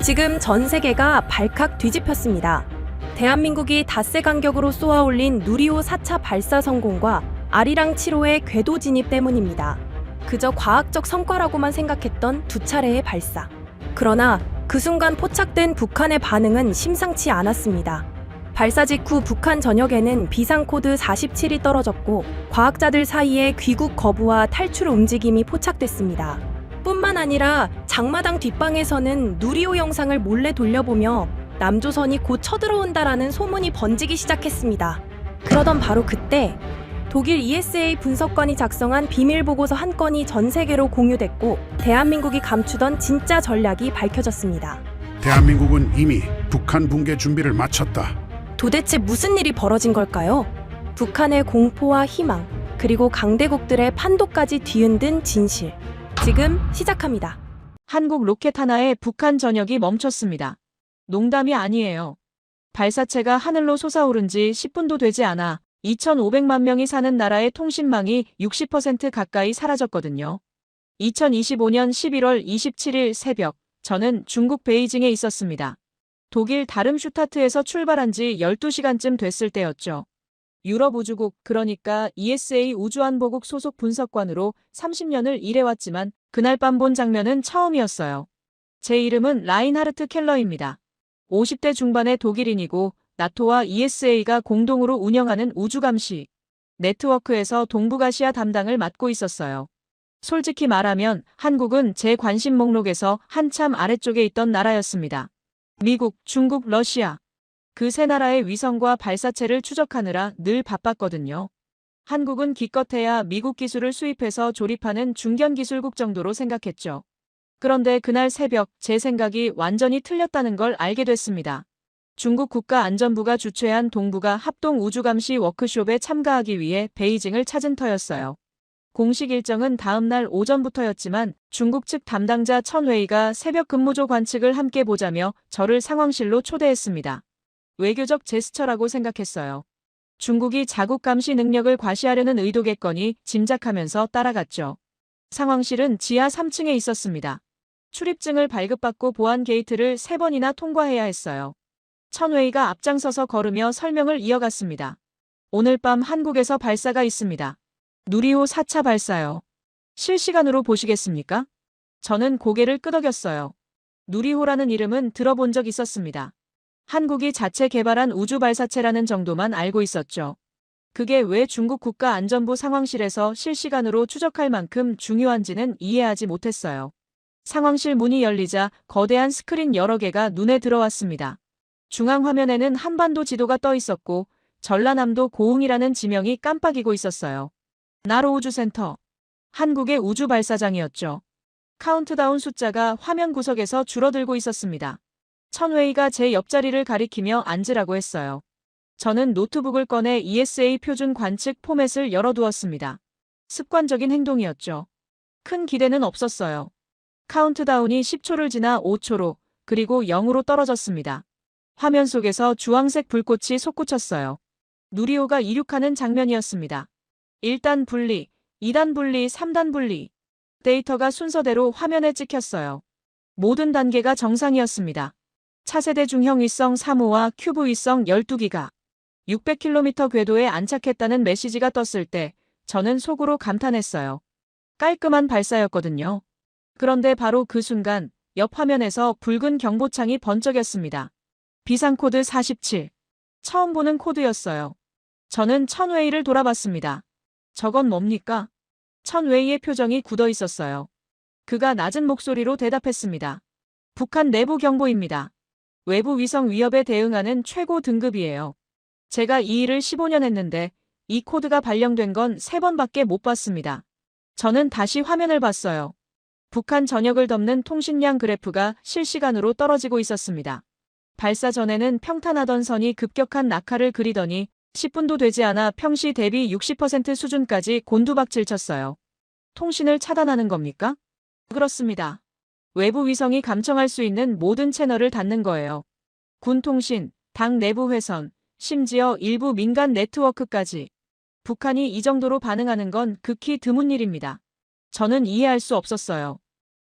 지금 전 세계가 발칵 뒤집혔습니다. 대한민국이 닷새 간격으로 쏘아올린 누리호 4차 발사 성공과 아리랑 7호의 궤도 진입 때문입니다. 그저 과학적 성과라고만 생각했던 두 차례의 발사. 그러나 그 순간 포착된 북한의 반응은 심상치 않았습니다. 발사 직후 북한 전역에는 비상코드 47이 떨어졌고 과학자들 사이에 귀국 거부와 탈출 움직임이 포착됐습니다. 뿐만 아니라 장마당 뒷방에서는 누리호 영상을 몰래 돌려보며 남조선이 곧 쳐들어온다라는 소문이 번지기 시작했습니다. 그러던 바로 그때 독일 ESA 분석관이 작성한 비밀 보고서 한 건이 전 세계로 공유됐고 대한민국이 감추던 진짜 전략이 밝혀졌습니다. 대한민국은 이미 북한 붕괴 준비를 마쳤다. 도대체 무슨 일이 벌어진 걸까요? 북한의 공포와 희망, 그리고 강대국들의 판도까지 뒤흔든 진실. 지금 시작합니다. 한국 로켓 하나에 북한 전역이 멈췄습니다. 농담이 아니에요. 발사체가 하늘로 솟아오른 지 10분도 되지 않아 2,500만 명이 사는 나라의 통신망이 60% 가까이 사라졌거든요. 2025년 11월 27일 새벽, 저는 중국 베이징에 있었습니다. 독일 다름슈타트에서 출발한 지 12시간쯤 됐을 때였죠. 유럽 우주국, 그러니까 ESA 우주안보국 소속 분석관으로 30년을 일해왔지만 그날 밤 본 장면은 처음이었어요. 제 이름은 라인하르트 켈러입니다. 50대 중반의 독일인이고 나토와 ESA가 공동으로 운영하는 우주감시 네트워크에서 동북아시아 담당을 맡고 있었어요. 솔직히 말하면 한국은 제 관심 목록에서 한참 아래쪽에 있던 나라였습니다. 미국, 중국, 러시아. 그 세 나라의 위성과 발사체를 추적하느라 늘 바빴거든요. 한국은 기껏해야 미국 기술을 수입해서 조립하는 중견기술국 정도로 생각했죠. 그런데 그날 새벽 제 생각이 완전히 틀렸다는 걸 알게 됐습니다. 중국 국가안전부가 주최한 동북아 합동 우주감시 워크숍에 참가하기 위해 베이징을 찾은 터였어요. 공식 일정은 다음 날 오전부터였지만 중국 측 담당자 천웨이가 새벽 근무조 관측을 함께 보자며 저를 상황실로 초대했습니다. 외교적 제스처라고 생각했어요. 중국이 자국 감시 능력을 과시하려는 의도겠거니 짐작하면서 따라갔죠. 상황실은 지하 3층에 있었습니다. 출입증을 발급받고 보안 게이트를 3번이나 통과해야 했어요. 천웨이가 앞장서서 걸으며 설명을 이어갔습니다. 오늘 밤 한국에서 발사가 있습니다. 누리호 4차 발사요. 실시간으로 보시겠습니까? 저는 고개를 끄덕였어요. 누리호라는 이름은 들어본 적 있었습니다. 한국이 자체 개발한 우주 발사체라는 정도만 알고 있었죠. 그게 왜 중국 국가안전부 상황실에서 실시간으로 추적할 만큼 중요한지는 이해하지 못했어요. 상황실 문이 열리자 거대한 스크린 여러 개가 눈에 들어왔습니다. 중앙 화면에는 한반도 지도가 떠 있었고 전라남도 고흥이라는 지명이 깜빡이고 있었어요. 나로 우주센터. 한국의 우주 발사장이었죠. 카운트다운 숫자가 화면 구석에서 줄어들고 있었습니다. 천웨이가 제 옆자리를 가리키며 앉으라고 했어요. 저는 노트북을 꺼내 ESA 표준 관측 포맷을 열어두었습니다. 습관적인 행동이었죠. 큰 기대는 없었어요. 카운트다운이 10초를 지나 5초로, 그리고 0으로 떨어졌습니다. 화면 속에서 주황색 불꽃이 솟구쳤어요. 누리호가 이륙하는 장면이었습니다. 1단 분리, 2단 분리, 3단 분리. 데이터가 순서대로 화면에 찍혔어요. 모든 단계가 정상이었습니다. 차세대 중형 위성 3호와 큐브 위성 12기가 600km 궤도에 안착했다는 메시지가 떴을 때 저는 속으로 감탄했어요. 깔끔한 발사였거든요. 그런데 바로 그 순간 옆 화면에서 붉은 경보창이 번쩍였습니다. 비상코드 47. 처음 보는 코드였어요. 저는 천웨이를 돌아봤습니다. 저건 뭡니까? 천웨이의 표정이 굳어 있었어요. 그가 낮은 목소리로 대답했습니다. 북한 내부 경보입니다. 외부 위성 위협에 대응하는 최고 등급이에요. 제가 이 일을 15년 했는데 이 코드가 발령된 건 3번밖에 못 봤습니다. 저는 다시 화면을 봤어요. 북한 전역을 덮는 통신량 그래프가 실시간으로 떨어지고 있었습니다. 발사 전에는 평탄하던 선이 급격한 낙하를 그리더니 10분도 되지 않아 평시 대비 60% 수준까지 곤두박질 쳤어요. 통신을 차단하는 겁니까? 그렇습니다. 외부 위성이 감청할 수 있는 모든 채널을 닫는 거예요. 군 통신, 당 내부 회선, 심지어 일부 민간 네트워크까지. 북한이 이 정도로 반응하는 건 극히 드문 일입니다. 저는 이해할 수 없었어요.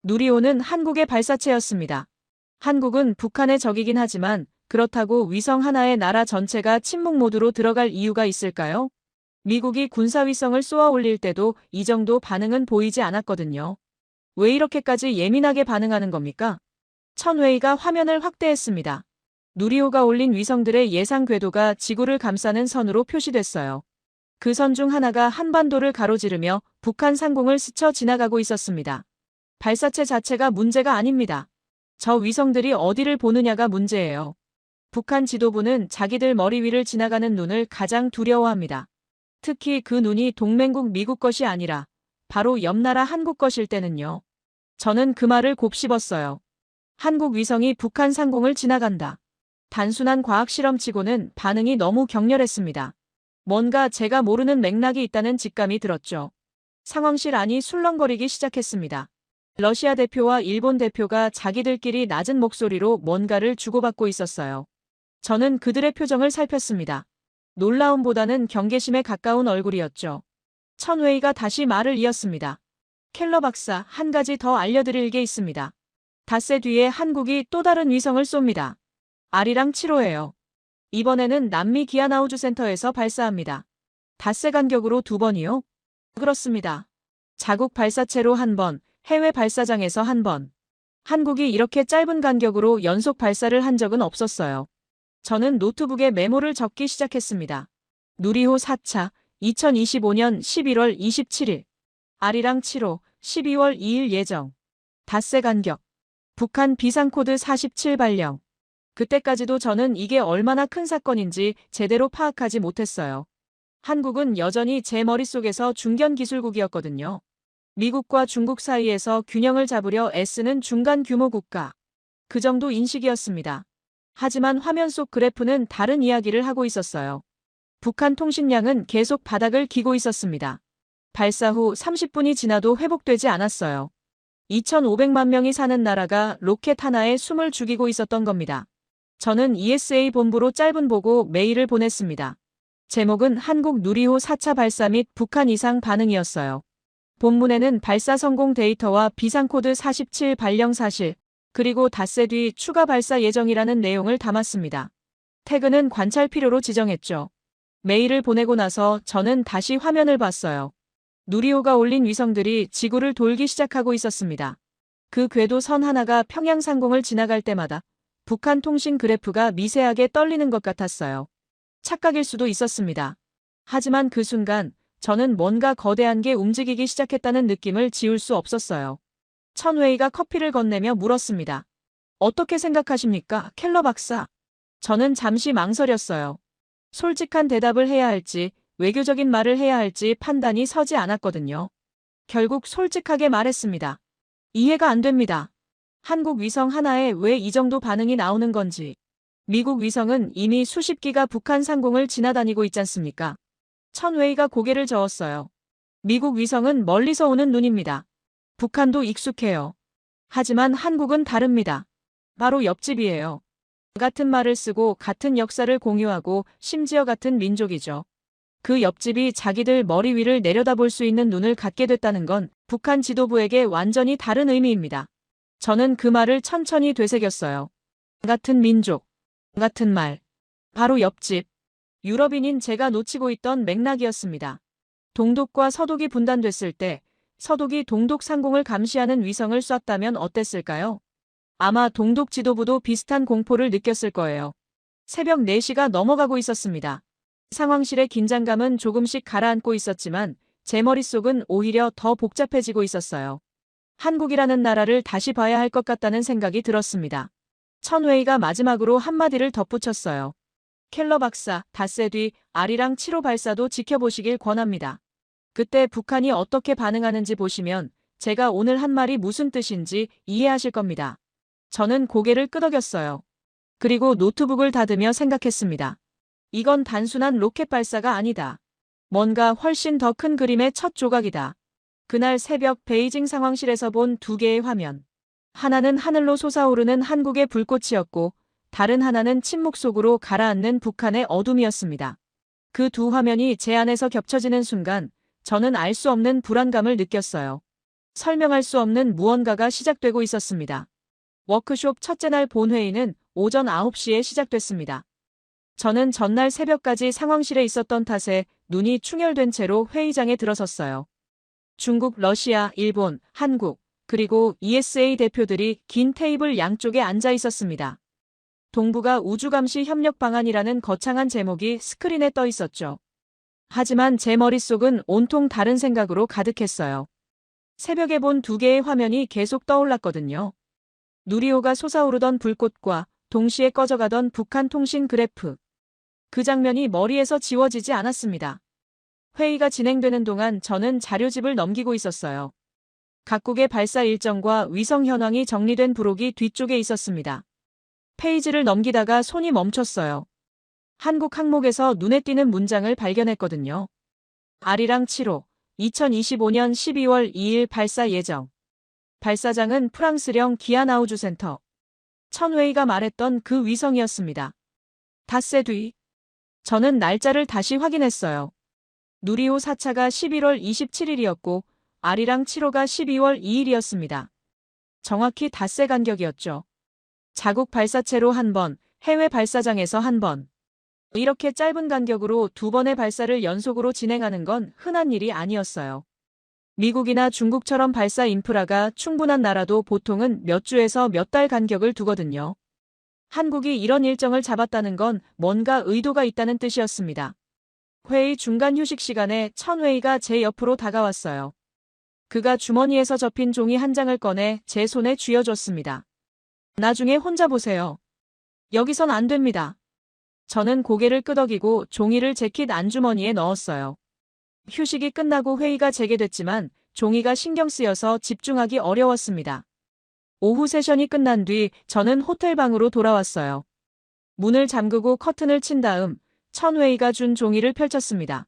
누리호는 한국의 발사체였습니다. 한국은 북한의 적이긴 하지만 그렇다고 위성 하나의 나라 전체가 침묵 모드로 들어갈 이유가 있을까요? 미국이 군사위성을 쏘아 올릴 때도 이 정도 반응은 보이지 않았거든요. 왜 이렇게까지 예민하게 반응하는 겁니까? 천웨이가 화면을 확대했습니다. 누리호가 올린 위성들의 예상 궤도가 지구를 감싸는 선으로 표시됐어요. 그 선 중 하나가 한반도를 가로지르며 북한 상공을 스쳐 지나가고 있었습니다. 발사체 자체가 문제가 아닙니다. 저 위성들이 어디를 보느냐가 문제예요. 북한 지도부는 자기들 머리 위를 지나가는 눈을 가장 두려워합니다. 특히 그 눈이 동맹국 미국 것이 아니라 바로 옆나라 한국 것일 때는요. 저는 그 말을 곱씹었어요. 한국 위성이 북한 상공을 지나간다. 단순한 과학 실험치고는 반응이 너무 격렬했습니다. 뭔가 제가 모르는 맥락이 있다는 직감이 들었죠. 상황실 안이 술렁거리기 시작했습니다. 러시아 대표와 일본 대표가 자기들끼리 낮은 목소리로 뭔가를 주고받고 있었어요. 저는 그들의 표정을 살폈습니다. 놀라움보다는 경계심에 가까운 얼굴이었죠. 천웨이가 다시 말을 이었습니다. 켈러 박사, 한 가지 더 알려드릴 게 있습니다. 닷새 뒤에 한국이 또 다른 위성을 쏩니다. 아리랑 7호예요. 이번에는 남미 기아나 우주센터에서 발사합니다. 닷새 간격으로 2번이요? 그렇습니다. 자국 발사체로 1번, 해외 발사장에서 1번. 한국이 이렇게 짧은 간격으로 연속 발사를 한 적은 없었어요. 저는 노트북에 메모를 적기 시작했습니다. 누리호 4차, 2025년 11월 27일. 아리랑 7호, 12월 2일 예정. 닷새 간격. 북한 비상코드 47 발령. 그때까지도 저는 이게 얼마나 큰 사건인지 제대로 파악하지 못했어요. 한국은 여전히 제 머릿속에서 중견기술국이었거든요. 미국과 중국 사이에서 균형을 잡으려 애쓰는 중간 규모 국가. 그 정도 인식이었습니다. 하지만 화면 속 그래프는 다른 이야기를 하고 있었어요. 북한 통신량은 계속 바닥을 기고 있었습니다. 발사 후 30분이 지나도 회복되지 않았어요. 2,500만 명이 사는 나라가 로켓 하나에 숨을 죽이고 있었던 겁니다. 저는 ESA 본부로 짧은 보고 메일을 보냈습니다. 제목은 한국 누리호 4차 발사 및 북한 이상 반응이었어요. 본문에는 발사 성공 데이터와 비상코드 47 발령 사실, 그리고 닷새 뒤 추가 발사 예정이라는 내용을 담았습니다. 태그는 관찰 필요로 지정했죠. 메일을 보내고 나서 저는 다시 화면을 봤어요. 누리호가 올린 위성들이 지구를 돌기 시작하고 있었습니다. 그 궤도 선 하나가 평양 상공을 지나갈 때마다 북한 통신 그래프가 미세하게 떨리는 것 같았어요. 착각일 수도 있었습니다. 하지만 그 순간 저는 뭔가 거대한 게 움직이기 시작했다는 느낌을 지울 수 없었어요. 천웨이가 커피를 건네며 물었습니다. 어떻게 생각하십니까, 켈러 박사? 저는 잠시 망설였어요. 솔직한 대답을 해야 할지, 외교적인 말을 해야 할지 판단이 서지 않았거든요. 결국 솔직하게 말했습니다. 이해가 안 됩니다. 한국 위성 하나에 왜 이 정도 반응이 나오는 건지. 미국 위성은 이미 수십 기가 북한 상공을 지나다니고 있지 않습니까? 천웨이가 고개를 저었어요. 미국 위성은 멀리서 오는 눈입니다. 북한도 익숙해요. 하지만 한국은 다릅니다. 바로 옆집이에요. 같은 말을 쓰고 같은 역사를 공유하고 심지어 같은 민족이죠. 그 옆집이 자기들 머리 위를 내려다볼 수 있는 눈을 갖게 됐다는 건 북한 지도부에게 완전히 다른 의미입니다. 저는 그 말을 천천히 되새겼어요. 같은 민족, 같은 말, 바로 옆집. 유럽인인 제가 놓치고 있던 맥락이었습니다. 동독과 서독이 분단됐을 때 서독이 동독 상공을 감시하는 위성을 쐈다면 어땠을까요? 아마 동독 지도부도 비슷한 공포를 느꼈을 거예요. 새벽 4시가 넘어가고 있었습니다. 상황실의 긴장감은 조금씩 가라앉고 있었지만 제 머릿속은 오히려 더 복잡해지고 있었어요. 한국이라는 나라를 다시 봐야 할 것 같다는 생각이 들었습니다. 천웨이가 마지막으로 한마디를 덧붙였어요. 켈러 박사, 닷새 뒤 아리랑 7호 발사도 지켜보시길 권합니다. 그때 북한이 어떻게 반응하는지 보시면 제가 오늘 한 말이 무슨 뜻인지 이해하실 겁니다. 저는 고개를 끄덕였어요. 그리고 노트북을 닫으며 생각했습니다. 이건 단순한 로켓 발사가 아니다. 뭔가 훨씬 더 큰 그림의 첫 조각이다. 그날 새벽 베이징 상황실에서 본 2개의 화면. 하나는 하늘로 솟아오르는 한국의 불꽃이었고 다른 하나는 침묵 속으로 가라앉는 북한의 어둠이었습니다. 그 두 화면이 제 안에서 겹쳐지는 순간 저는 알 수 없는 불안감을 느꼈어요. 설명할 수 없는 무언가가 시작되고 있었습니다. 워크숍 첫째 날 본회의는 오전 9시에 시작됐습니다. 저는 전날 새벽까지 상황실에 있었던 탓에 눈이 충혈된 채로 회의장에 들어섰어요. 중국, 러시아, 일본, 한국, 그리고 ESA 대표들이 긴 테이블 양쪽에 앉아 있었습니다. 동북아 우주감시 협력 방안이라는 거창한 제목이 스크린에 떠 있었죠. 하지만 제 머릿속은 온통 다른 생각으로 가득했어요. 새벽에 본 두 개의 화면이 계속 떠올랐거든요. 누리호가 솟아오르던 불꽃과 동시에 꺼져가던 북한 통신 그래프. 그 장면이 머리에서 지워지지 않았습니다. 회의가 진행되는 동안 저는 자료집을 넘기고 있었어요. 각국의 발사 일정과 위성 현황이 정리된 부록이 뒤쪽에 있었습니다. 페이지를 넘기다가 손이 멈췄어요. 한국 항목에서 눈에 띄는 문장을 발견했거든요. 아리랑 7호, 2025년 12월 2일 발사 예정. 발사장은 프랑스령 기아나우주 센터. 천웨이가 말했던 그 위성이었습니다. 닷새 뒤, 저는 날짜를 다시 확인했어요. 누리호 4차가 11월 27일이었고 아리랑 7호가 12월 2일이었습니다. 정확히 닷새 간격이었죠. 자국 발사체로 한 번, 해외 발사장에서 한 번. 이렇게 짧은 간격으로 두 번의 발사를 연속으로 진행하는 건 흔한 일이 아니었어요. 미국이나 중국처럼 발사 인프라가 충분한 나라도 보통은 몇 주에서 몇 달 간격을 두거든요. 한국이 이런 일정을 잡았다는 건 뭔가 의도가 있다는 뜻이었습니다. 회의 중간 휴식 시간에 천웨이가 제 옆으로 다가왔어요. 그가 주머니에서 접힌 종이 한 장을 꺼내 제 손에 쥐어줬습니다. 나중에 혼자 보세요. 여기선 안 됩니다. 저는 고개를 끄덕이고 종이를 재킷 안주머니에 넣었어요. 휴식이 끝나고 회의가 재개됐지만 종이가 신경 쓰여서 집중하기 어려웠습니다. 오후 세션이 끝난 뒤 저는 호텔 방으로 돌아왔어요. 문을 잠그고 커튼을 친 다음 천웨이가 준 종이를 펼쳤습니다.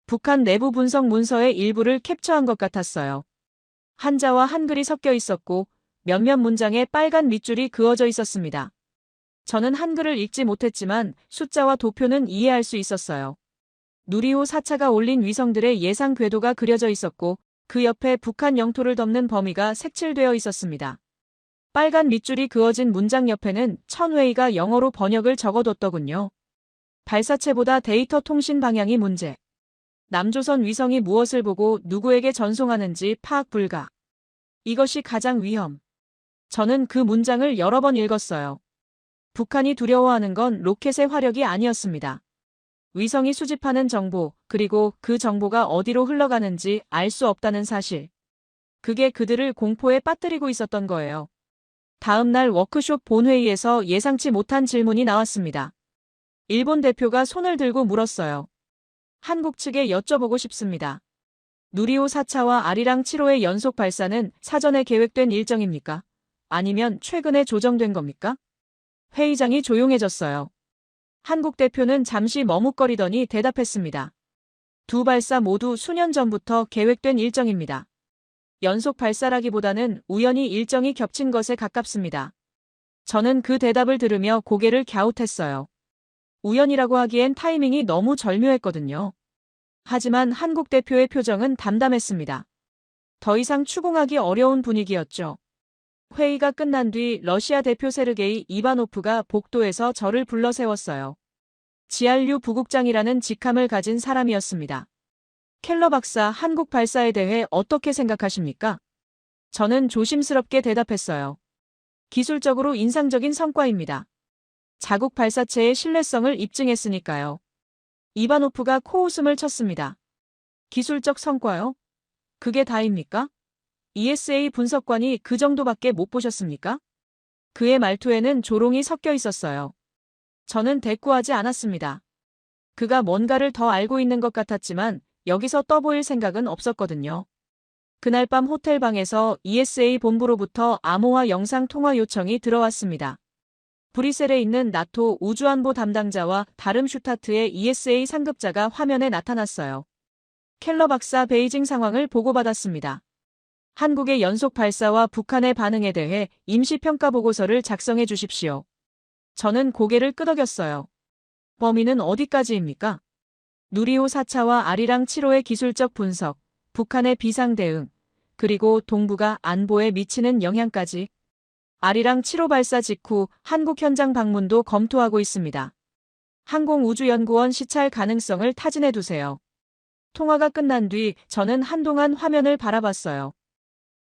북한 내부 분석 문서의 일부를 캡처한 것 같았어요. 한자와 한글이 섞여 있었고 몇몇 문장에 빨간 밑줄이 그어져 있었습니다. 저는 한글을 읽지 못했지만 숫자와 도표는 이해할 수 있었어요. 누리호 4차가 올린 위성들의 예상 궤도가 그려져 있었고 그 옆에 북한 영토를 덮는 범위가 색칠되어 있었습니다. 빨간 밑줄이 그어진 문장 옆에는 천웨이가 영어로 번역을 적어뒀더군요. 발사체보다 데이터 통신 방향이 문제. 남조선 위성이 무엇을 보고 누구에게 전송하는지 파악 불가. 이것이 가장 위험. 저는 그 문장을 여러 번 읽었어요. 북한이 두려워하는 건 로켓의 화력이 아니었습니다. 위성이 수집하는 정보, 그리고 그 정보가 어디로 흘러가는지 알 수 없다는 사실. 그게 그들을 공포에 빠뜨리고 있었던 거예요. 다음 날 워크숍 본회의에서 예상치 못한 질문이 나왔습니다. 일본 대표가 손을 들고 물었어요. 한국 측에 여쭤보고 싶습니다. 누리호 4차와 아리랑 7호의 연속 발사는 사전에 계획된 일정입니까? 아니면 최근에 조정된 겁니까? 회의장이 조용해졌어요. 한국 대표는 잠시 머뭇거리더니 대답했습니다. 두 발사 모두 수년 전부터 계획된 일정입니다. 연속 발사라기보다는 우연히 일정이 겹친 것에 가깝습니다. 저는 그 대답을 들으며 고개를 갸웃했어요. 우연이라고 하기엔 타이밍이 너무 절묘했거든요. 하지만 한국 대표의 표정은 담담했습니다. 더 이상 추궁하기 어려운 분위기였죠. 회의가 끝난 뒤 러시아 대표 세르게이 이바노프가 복도에서 저를 불러 세웠어요. GRU 부국장이라는 직함을 가진 사람이었습니다. 켈러 박사, 한국 발사에 대해 어떻게 생각하십니까? 저는 조심스럽게 대답했어요. 기술적으로 인상적인 성과입니다. 자국 발사체의 신뢰성을 입증했으니까요. 이바노프가 코웃음을 쳤습니다. 기술적 성과요? 그게 다입니까? ESA 분석관이 그 정도밖에 못 보셨습니까? 그의 말투에는 조롱이 섞여 있었어요. 저는 대꾸하지 않았습니다. 그가 뭔가를 더 알고 있는 것 같았지만 여기서 떠보일 생각은 없었거든요. 그날 밤 호텔 방에서 ESA 본부로부터 암호화 영상 통화 요청이 들어왔습니다. 브뤼셀에 있는 나토 우주안보 담당자와 다름슈타트의 ESA 상급자가 화면에 나타났어요. 켈러 박사 베이징 상황을 보고받았습니다. 한국의 연속 발사와 북한의 반응에 대해 임시평가 보고서를 작성해 주십시오. 저는 고개를 끄덕였어요. 범위는 어디까지입니까? 누리호 4차와 아리랑 7호의 기술적 분석, 북한의 비상 대응, 그리고 동북아 안보에 미치는 영향까지. 아리랑 7호 발사 직후 한국 현장 방문도 검토하고 있습니다. 항공우주연구원 시찰 가능성을 타진해 두세요. 통화가 끝난 뒤 저는 한동안 화면을 바라봤어요.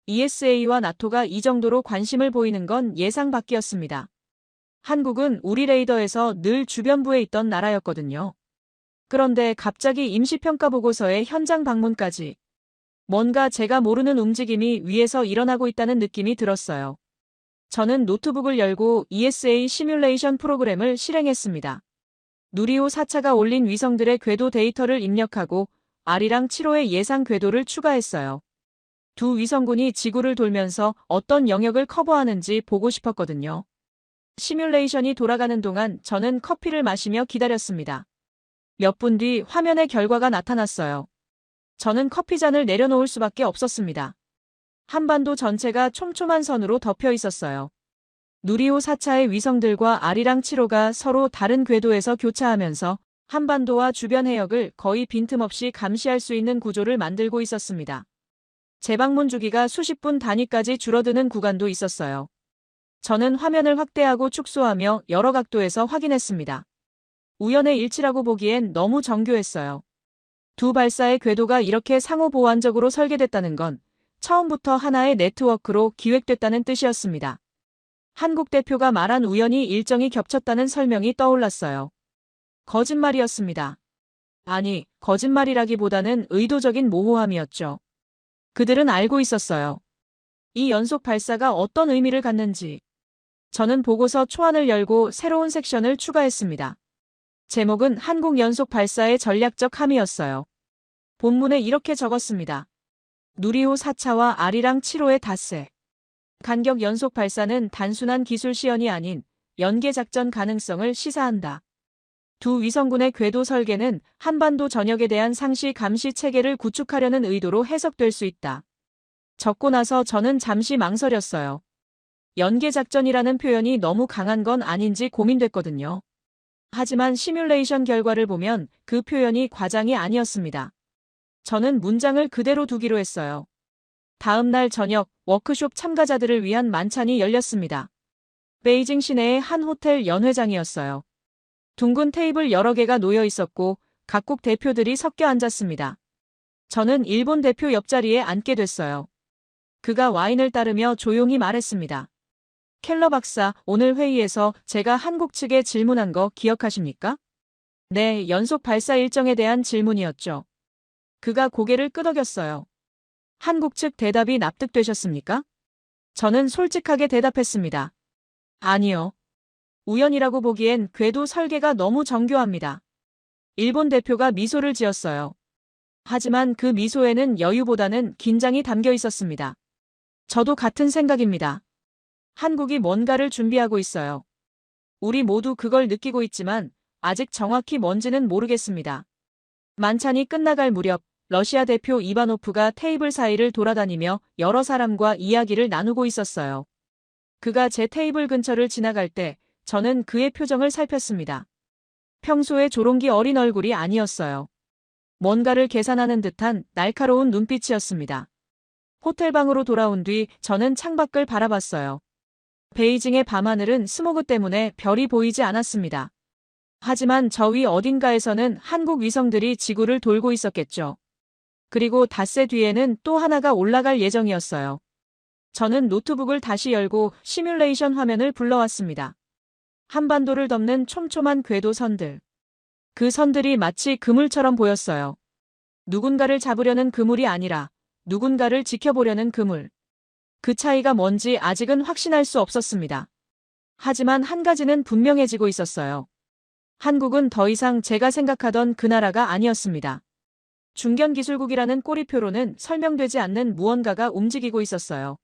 ESA와 나토가 이 정도로 관심을 보이는 건 예상 밖이었습니다. 한국은 우리 레이더에서 늘 주변부에 있던 나라였거든요. 그런데 갑자기 임시평가 보고서의 현장 방문까지. 뭔가 제가 모르는 움직임이 위에서 일어나고 있다는 느낌이 들었어요. 저는 노트북을 열고 ESA 시뮬레이션 프로그램을 실행했습니다. 누리호 4차가 올린 위성들의 궤도 데이터를 입력하고 아리랑 7호의 예상 궤도를 추가했어요. 두 위성군이 지구를 돌면서 어떤 영역을 커버하는지 보고 싶었거든요. 시뮬레이션이 돌아가는 동안 저는 커피를 마시며 기다렸습니다. 몇 분 뒤 화면에 결과가 나타났어요. 저는 커피잔을 내려놓을 수밖에 없었습니다. 한반도 전체가 촘촘한 선으로 덮여 있었어요. 누리호 4차의 위성들과 아리랑 7호가 서로 다른 궤도에서 교차하면서 한반도와 주변 해역을 거의 빈틈없이 감시할 수 있는 구조를 만들고 있었습니다. 재방문 주기가 수십 분 단위까지 줄어드는 구간도 있었어요. 저는 화면을 확대하고 축소하며 여러 각도에서 확인했습니다. 우연의 일치라고 보기엔 너무 정교했어요. 두 발사의 궤도가 이렇게 상호 보완적으로 설계됐다는 건 처음부터 하나의 네트워크로 기획됐다는 뜻이었습니다. 한국 대표가 말한 우연히 일정이 겹쳤다는 설명이 떠올랐어요. 거짓말이었습니다. 아니, 거짓말이라기보다는 의도적인 모호함이었죠. 그들은 알고 있었어요. 이 연속 발사가 어떤 의미를 갖는지. 저는 보고서 초안을 열고 새로운 섹션을 추가했습니다. 제목은 한국 연속 발사의 전략적 함의였어요. 본문에 이렇게 적었습니다. 누리호 4차와 아리랑 7호의 닷새. 간격 연속 발사는 단순한 기술 시연이 아닌 연계 작전 가능성을 시사한다. 두 위성군의 궤도 설계는 한반도 전역에 대한 상시 감시 체계를 구축하려는 의도로 해석될 수 있다. 적고 나서 저는 잠시 망설였어요. 연계 작전이라는 표현이 너무 강한 건 아닌지 고민됐거든요. 하지만 시뮬레이션 결과를 보면 그 표현이 과장이 아니었습니다. 저는 문장을 그대로 두기로 했어요. 다음 날 저녁 워크숍 참가자들을 위한 만찬이 열렸습니다. 베이징 시내의 한 호텔 연회장이었어요. 둥근 테이블 여러 개가 놓여 있었고 각국 대표들이 섞여 앉았습니다. 저는 일본 대표 옆자리에 앉게 됐어요. 그가 와인을 따르며 조용히 말했습니다. 켈러 박사, 오늘 회의에서 제가 한국 측에 질문한 거 기억하십니까? 네, 연속 발사 일정에 대한 질문이었죠. 그가 고개를 끄덕였어요. 한국 측 대답이 납득되셨습니까? 저는 솔직하게 대답했습니다. 아니요. 우연이라고 보기엔 궤도 설계가 너무 정교합니다. 일본 대표가 미소를 지었어요. 하지만 그 미소에는 여유보다는 긴장이 담겨 있었습니다. 저도 같은 생각입니다. 한국이 뭔가를 준비하고 있어요. 우리 모두 그걸 느끼고 있지만 아직 정확히 뭔지는 모르겠습니다. 만찬이 끝나갈 무렵 러시아 대표 이바노프가 테이블 사이를 돌아다니며 여러 사람과 이야기를 나누고 있었어요. 그가 제 테이블 근처를 지나갈 때 저는 그의 표정을 살폈습니다. 평소의 조롱기 어린 얼굴이 아니었어요. 뭔가를 계산하는 듯한 날카로운 눈빛이었습니다. 호텔방으로 돌아온 뒤 저는 창밖을 바라봤어요. 베이징의 밤하늘은 스모그 때문에 별이 보이지 않았습니다. 하지만 저 위 어딘가에서는 한국 위성들이 지구를 돌고 있었겠죠. 그리고 닷새 뒤에는 또 하나가 올라갈 예정이었어요. 저는 노트북을 다시 열고 시뮬레이션 화면을 불러왔습니다. 한반도를 덮는 촘촘한 궤도 선들. 그 선들이 마치 그물처럼 보였어요. 누군가를 잡으려는 그물이 아니라 누군가를 지켜보려는 그물. 그 차이가 뭔지 아직은 확신할 수 없었습니다. 하지만 한 가지는 분명해지고 있었어요. 한국은 더 이상 제가 생각하던 그 나라가 아니었습니다. 중견기술국이라는 꼬리표로는 설명되지 않는 무언가가 움직이고 있었어요.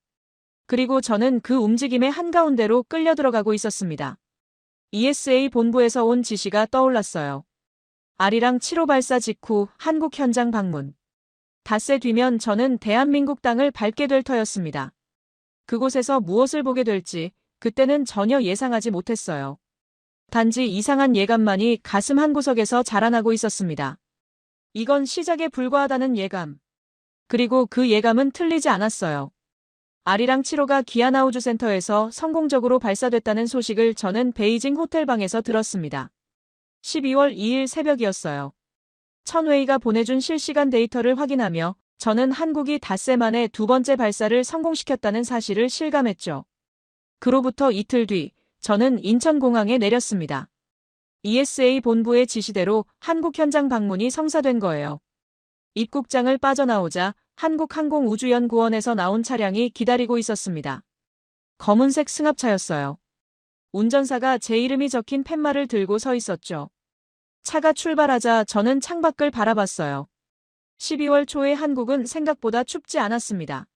그리고 저는 그 움직임의 한가운데로 끌려 들어가고 있었습니다. ESA 본부에서 온 지시가 떠올랐어요. 아리랑 7호 발사 직후 한국 현장 방문. 닷새 뒤면 저는 대한민국 땅을 밟게 될 터였습니다. 그곳에서 무엇을 보게 될지 그때는 전혀 예상하지 못했어요. 단지 이상한 예감만이 가슴 한구석에서 자라나고 있었습니다. 이건 시작에 불과하다는 예감. 그리고 그 예감은 틀리지 않았어요. 아리랑 7호가 기아나 우주센터에서 성공적으로 발사됐다는 소식을 저는 베이징 호텔방에서 들었습니다. 12월 2일 새벽이었어요. 천웨이가 보내준 실시간 데이터를 확인하며 저는 한국이 닷새 만에 두 번째 발사를 성공시켰다는 사실을 실감했죠. 그로부터 이틀 뒤 저는 인천공항에 내렸습니다. ESA 본부의 지시대로 한국 현장 방문이 성사된 거예요. 입국장을 빠져나오자 한국항공우주연구원에서 나온 차량이 기다리고 있었습니다. 검은색 승합차였어요. 운전사가 제 이름이 적힌 팻말을 들고 서 있었죠. 차가 출발하자 저는 창밖을 바라봤어요. 12월 초에 한국은 생각보다 춥지 않았습니다.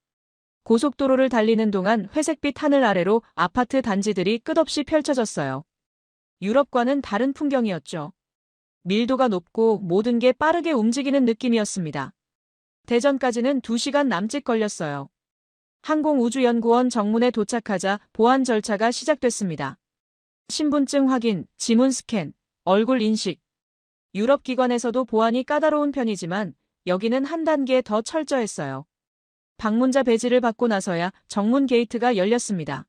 고속도로를 달리는 동안 회색빛 하늘 아래로 아파트 단지들이 끝없이 펼쳐졌어요. 유럽과는 다른 풍경이었죠. 밀도가 높고 모든 게 빠르게 움직이는 느낌이었습니다. 대전까지는 2시간 남짓 걸렸어요. 항공우주연구원 정문에 도착하자 보안 절차가 시작됐습니다. 신분증 확인, 지문 스캔, 얼굴 인식. 유럽 기관에서도 보안이 까다로운 편이지만 여기는 한 단계 더 철저했어요. 방문자 배지를 받고 나서야 정문 게이트가 열렸습니다.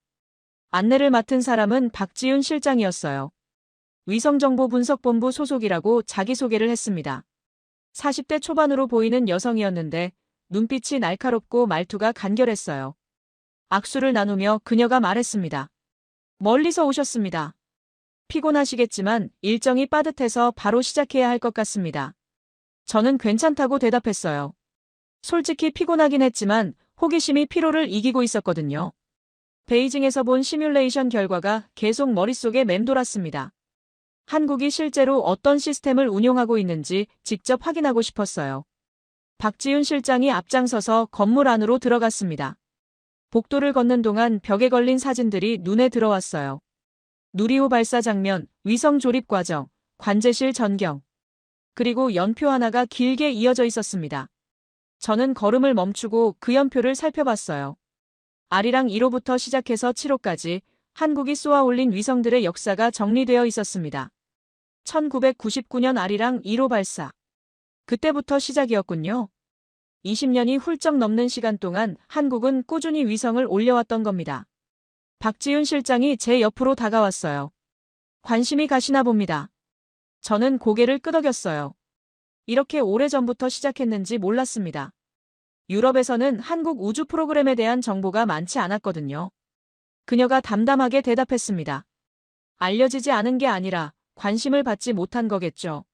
안내를 맡은 사람은 박지윤 실장이었어요. 위성정보분석본부 소속이라고 자기소개를 했습니다. 40대 초반으로 보이는 여성이었는데 눈빛이 날카롭고 말투가 간결했어요. 악수를 나누며 그녀가 말했습니다. 멀리서 오셨습니다. 피곤하시겠지만 일정이 빠듯해서 바로 시작해야 할 것 같습니다. 저는 괜찮다고 대답했어요. 솔직히 피곤하긴 했지만 호기심이 피로를 이기고 있었거든요. 베이징에서 본 시뮬레이션 결과가 계속 머릿속에 맴돌았습니다. 한국이 실제로 어떤 시스템을 운용하고 있는지 직접 확인하고 싶었어요. 박지윤 실장이 앞장서서 건물 안으로 들어갔습니다. 복도를 걷는 동안 벽에 걸린 사진들이 눈에 들어왔어요. 누리호 발사 장면, 위성 조립 과정, 관제실 전경. 그리고 연표 하나가 길게 이어져 있었습니다. 저는 걸음을 멈추고 그 연표를 살펴봤어요. 아리랑 1호부터 시작해서 7호까지 한국이 쏘아 올린 위성들의 역사가 정리되어 있었습니다. 1999년 아리랑 1호 발사. 그때부터 시작이었군요. 20년이 훌쩍 넘는 시간 동안 한국은 꾸준히 위성을 올려왔던 겁니다. 박지윤 실장이 제 옆으로 다가왔어요. 관심이 가시나 봅니다. 저는 고개를 끄덕였어요. 이렇게 오래전부터 시작했는지 몰랐습니다. 유럽에서는 한국 우주 프로그램에 대한 정보가 많지 않았거든요. 그녀가 담담하게 대답했습니다. 알려지지 않은 게 아니라 관심을 받지 못한 거겠죠.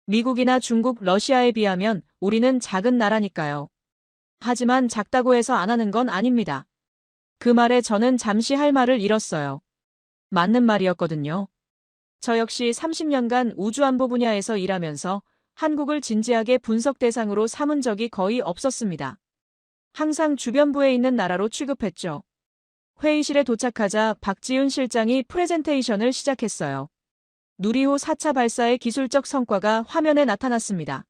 미국이나 중국, 러시아에 비하면 우리는 작은 나라니까요. 하지만 작다고 해서 안 하는 건 아닙니다. 그 말에 저는 잠시 할 말을 잃었어요. 맞는 말이었거든요. 저 역시 30년간 우주안보 분야에서 일하면서 한국을 진지하게 분석 대상으로 삼은 적이 거의 없었습니다. 항상 주변부에 있는 나라로 취급했죠. 회의실에 도착하자 박지윤 실장이 프레젠테이션을 시작했어요. 누리호 4차 발사의 기술적 성과가 화면에 나타났습니다.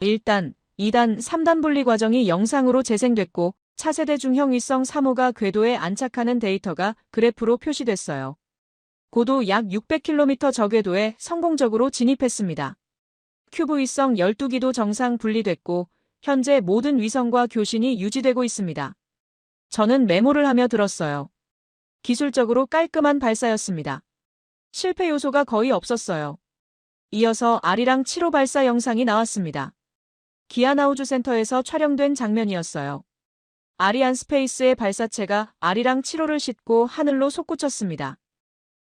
1단, 2단, 3단 분리 과정이 영상으로 재생됐고 차세대 중형 위성 3호가 궤도에 안착하는 데이터가 그래프로 표시됐어요. 고도 약 600km 저궤도에 성공적으로 진입했습니다. 큐브 위성 12기도 정상 분리됐고 현재 모든 위성과 교신이 유지되고 있습니다. 저는 메모를 하며 들었어요. 기술적으로 깔끔한 발사였습니다. 실패 요소가 거의 없었어요. 이어서 아리랑 7호 발사 영상이 나왔습니다. 기아나 우주센터에서 촬영된 장면이었어요. 아리안 스페이스의 발사체가 아리랑 7호를 싣고 하늘로 솟구쳤습니다.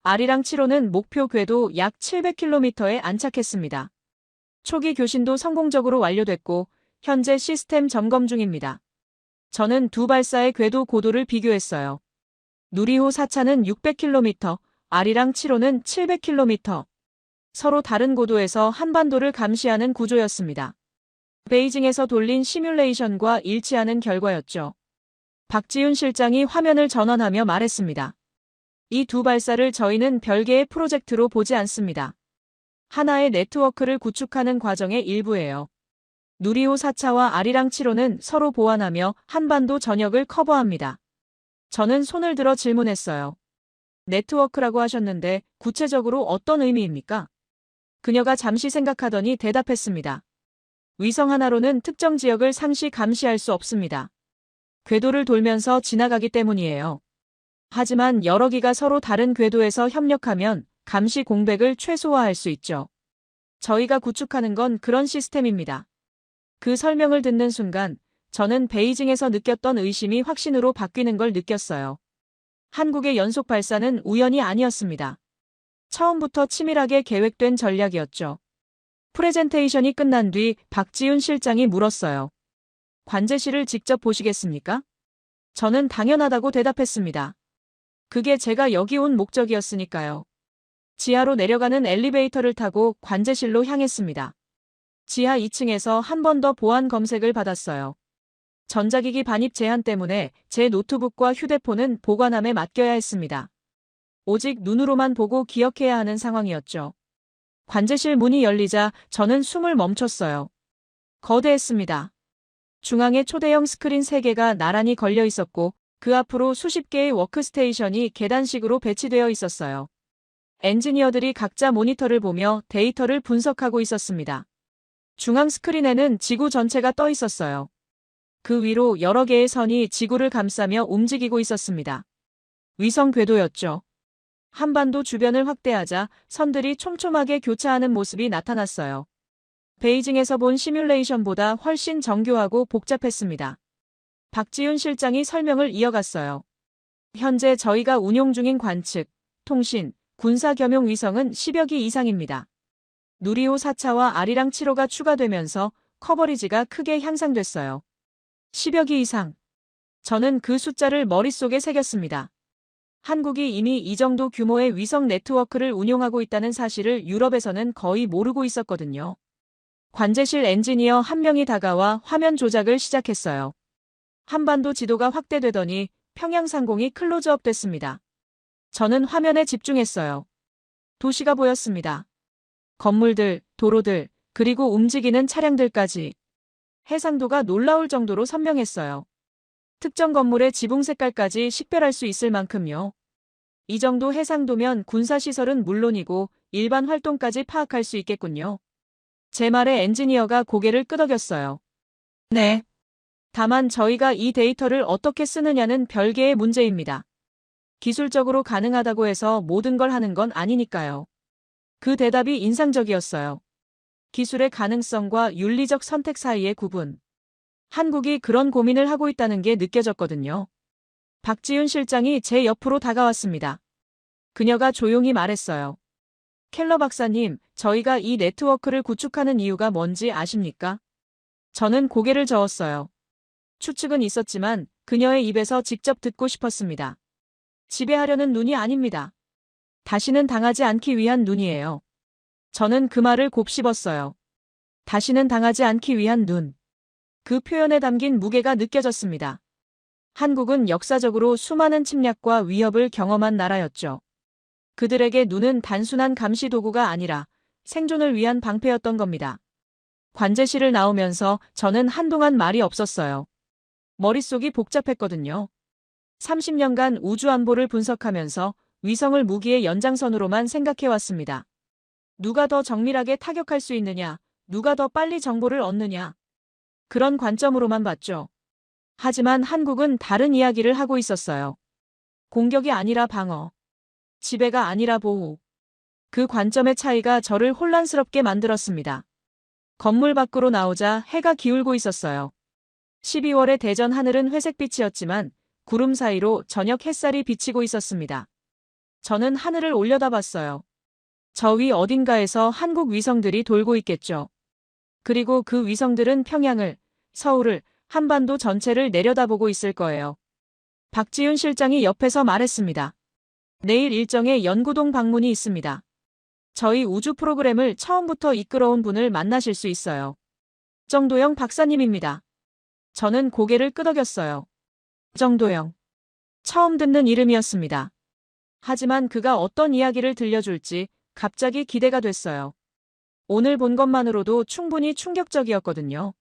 아리랑 7호는 목표 궤도 약 700km에 안착했습니다. 초기 교신도 성공적으로 완료됐고 현재 시스템 점검 중입니다. 저는 두 발사의 궤도 고도를 비교했어요. 누리호 4차는 600km, 아리랑 7호는 700km. 서로 다른 고도에서 한반도를 감시하는 구조였습니다. 베이징에서 돌린 시뮬레이션과 일치하는 결과였죠. 박지윤 실장이 화면을 전환하며 말했습니다. 이 두 발사를 저희는 별개의 프로젝트로 보지 않습니다. 하나의 네트워크를 구축하는 과정의 일부예요. 누리호 4차와 아리랑 7호는 서로 보완하며 한반도 전역을 커버합니다. 저는 손을 들어 질문했어요. 네트워크라고 하셨는데 구체적으로 어떤 의미입니까? 그녀가 잠시 생각하더니 대답했습니다. 위성 하나로는 특정 지역을 상시 감시할 수 없습니다. 궤도를 돌면서 지나가기 때문이에요. 하지만 여러 기가 서로 다른 궤도에서 협력하면 감시 공백을 최소화할 수 있죠. 저희가 구축하는 건 그런 시스템입니다. 그 설명을 듣는 순간 저는 베이징에서 느꼈던 의심이 확신으로 바뀌는 걸 느꼈어요. 한국의 연속 발사는 우연이 아니었습니다. 처음부터 치밀하게 계획된 전략이었죠. 프레젠테이션이 끝난 뒤 박지훈 실장이 물었어요. 관제실을 직접 보시겠습니까? 저는 당연하다고 대답했습니다. 그게 제가 여기 온 목적이었으니까요. 지하로 내려가는 엘리베이터를 타고 관제실로 향했습니다. 지하 2층에서 한 번 더 보안 검색을 받았어요. 전자기기 반입 제한 때문에 제 노트북과 휴대폰은 보관함에 맡겨야 했습니다. 오직 눈으로만 보고 기억해야 하는 상황이었죠. 관제실 문이 열리자 저는 숨을 멈췄어요. 거대했습니다. 중앙에 초대형 스크린 3개가 나란히 걸려 있었고 그 앞으로 수십 개의 워크스테이션이 계단식으로 배치되어 있었어요. 엔지니어들이 각자 모니터를 보며 데이터를 분석하고 있었습니다. 중앙 스크린에는 지구 전체가 떠 있었어요. 그 위로 여러 개의 선이 지구를 감싸며 움직이고 있었습니다. 위성 궤도였죠. 한반도 주변을 확대하자 선들이 촘촘하게 교차하는 모습이 나타났어요. 베이징에서 본 시뮬레이션보다 훨씬 정교하고 복잡했습니다. 박지훈 실장이 설명을 이어갔어요. 현재 저희가 운용 중인 관측, 통신, 군사 겸용 위성은 10여 기 이상입니다. 누리호 4차와 아리랑 7호가 추가되면서 커버리지가 크게 향상됐어요. 10여 기 이상. 저는 그 숫자를 머릿속에 새겼습니다. 한국이 이미 이 정도 규모의 위성 네트워크를 운용하고 있다는 사실을 유럽에서는 거의 모르고 있었거든요. 관제실 엔지니어 한 명이 다가와 화면 조작을 시작했어요. 한반도 지도가 확대되더니 평양 상공이 클로즈업 됐습니다. 저는 화면에 집중했어요. 도시가 보였습니다. 건물들, 도로들, 그리고 움직이는 차량들까지. 해상도가 놀라울 정도로 선명했어요. 특정 건물의 지붕 색깔까지 식별할 수 있을 만큼요. 이 정도 해상도면 군사시설은 물론이고 일반 활동까지 파악할 수 있겠군요. 제 말에 엔지니어가 고개를 끄덕였어요. 네. 다만 저희가 이 데이터를 어떻게 쓰느냐는 별개의 문제입니다. 기술적으로 가능하다고 해서 모든 걸 하는 건 아니니까요. 그 대답이 인상적이었어요. 기술의 가능성과 윤리적 선택 사이의 구분. 한국이 그런 고민을 하고 있다는 게 느껴졌거든요. 박지훈 실장이 제 옆으로 다가왔습니다. 그녀가 조용히 말했어요. 켈러 박사님, 저희가 이 네트워크를 구축하는 이유가 뭔지 아십니까? 저는 고개를 저었어요. 추측은 있었지만 그녀의 입에서 직접 듣고 싶었습니다. 지배하려는 눈이 아닙니다. 다시는 당하지 않기 위한 눈이에요. 저는 그 말을 곱씹었어요. 다시는 당하지 않기 위한 눈. 그 표현에 담긴 무게가 느껴졌습니다. 한국은 역사적으로 수많은 침략과 위협을 경험한 나라였죠. 그들에게 눈은 단순한 감시 도구가 아니라 생존을 위한 방패였던 겁니다. 관제실을 나오면서 저는 한동안 말이 없었어요. 머릿속이 복잡했거든요. 30년간 우주 안보를 분석하면서 위성을 무기의 연장선으로만 생각해왔습니다. 누가 더 정밀하게 타격할 수 있느냐, 누가 더 빨리 정보를 얻느냐. 그런 관점으로만 봤죠. 하지만 한국은 다른 이야기를 하고 있었어요. 공격이 아니라 방어. 지배가 아니라 보호. 그 관점의 차이가 저를 혼란스럽게 만들었습니다. 건물 밖으로 나오자 해가 기울고 있었어요. 12월의 대전 하늘은 회색빛이었지만 구름 사이로 저녁 햇살이 비치고 있었습니다. 저는 하늘을 올려다봤어요. 저 위 어딘가에서 한국 위성들이 돌고 있겠죠. 그리고 그 위성들은 평양을, 서울을, 한반도 전체를 내려다보고 있을 거예요. 박지훈 실장이 옆에서 말했습니다. 내일 일정에 연구동 방문이 있습니다. 저희 우주 프로그램을 처음부터 이끌어온 분을 만나실 수 있어요. 정도영 박사님입니다. 저는 고개를 끄덕였어요. 정도영. 처음 듣는 이름이었습니다. 하지만 그가 어떤 이야기를 들려줄지 갑자기 기대가 됐어요. 오늘 본 것만으로도 충분히 충격적이었거든요.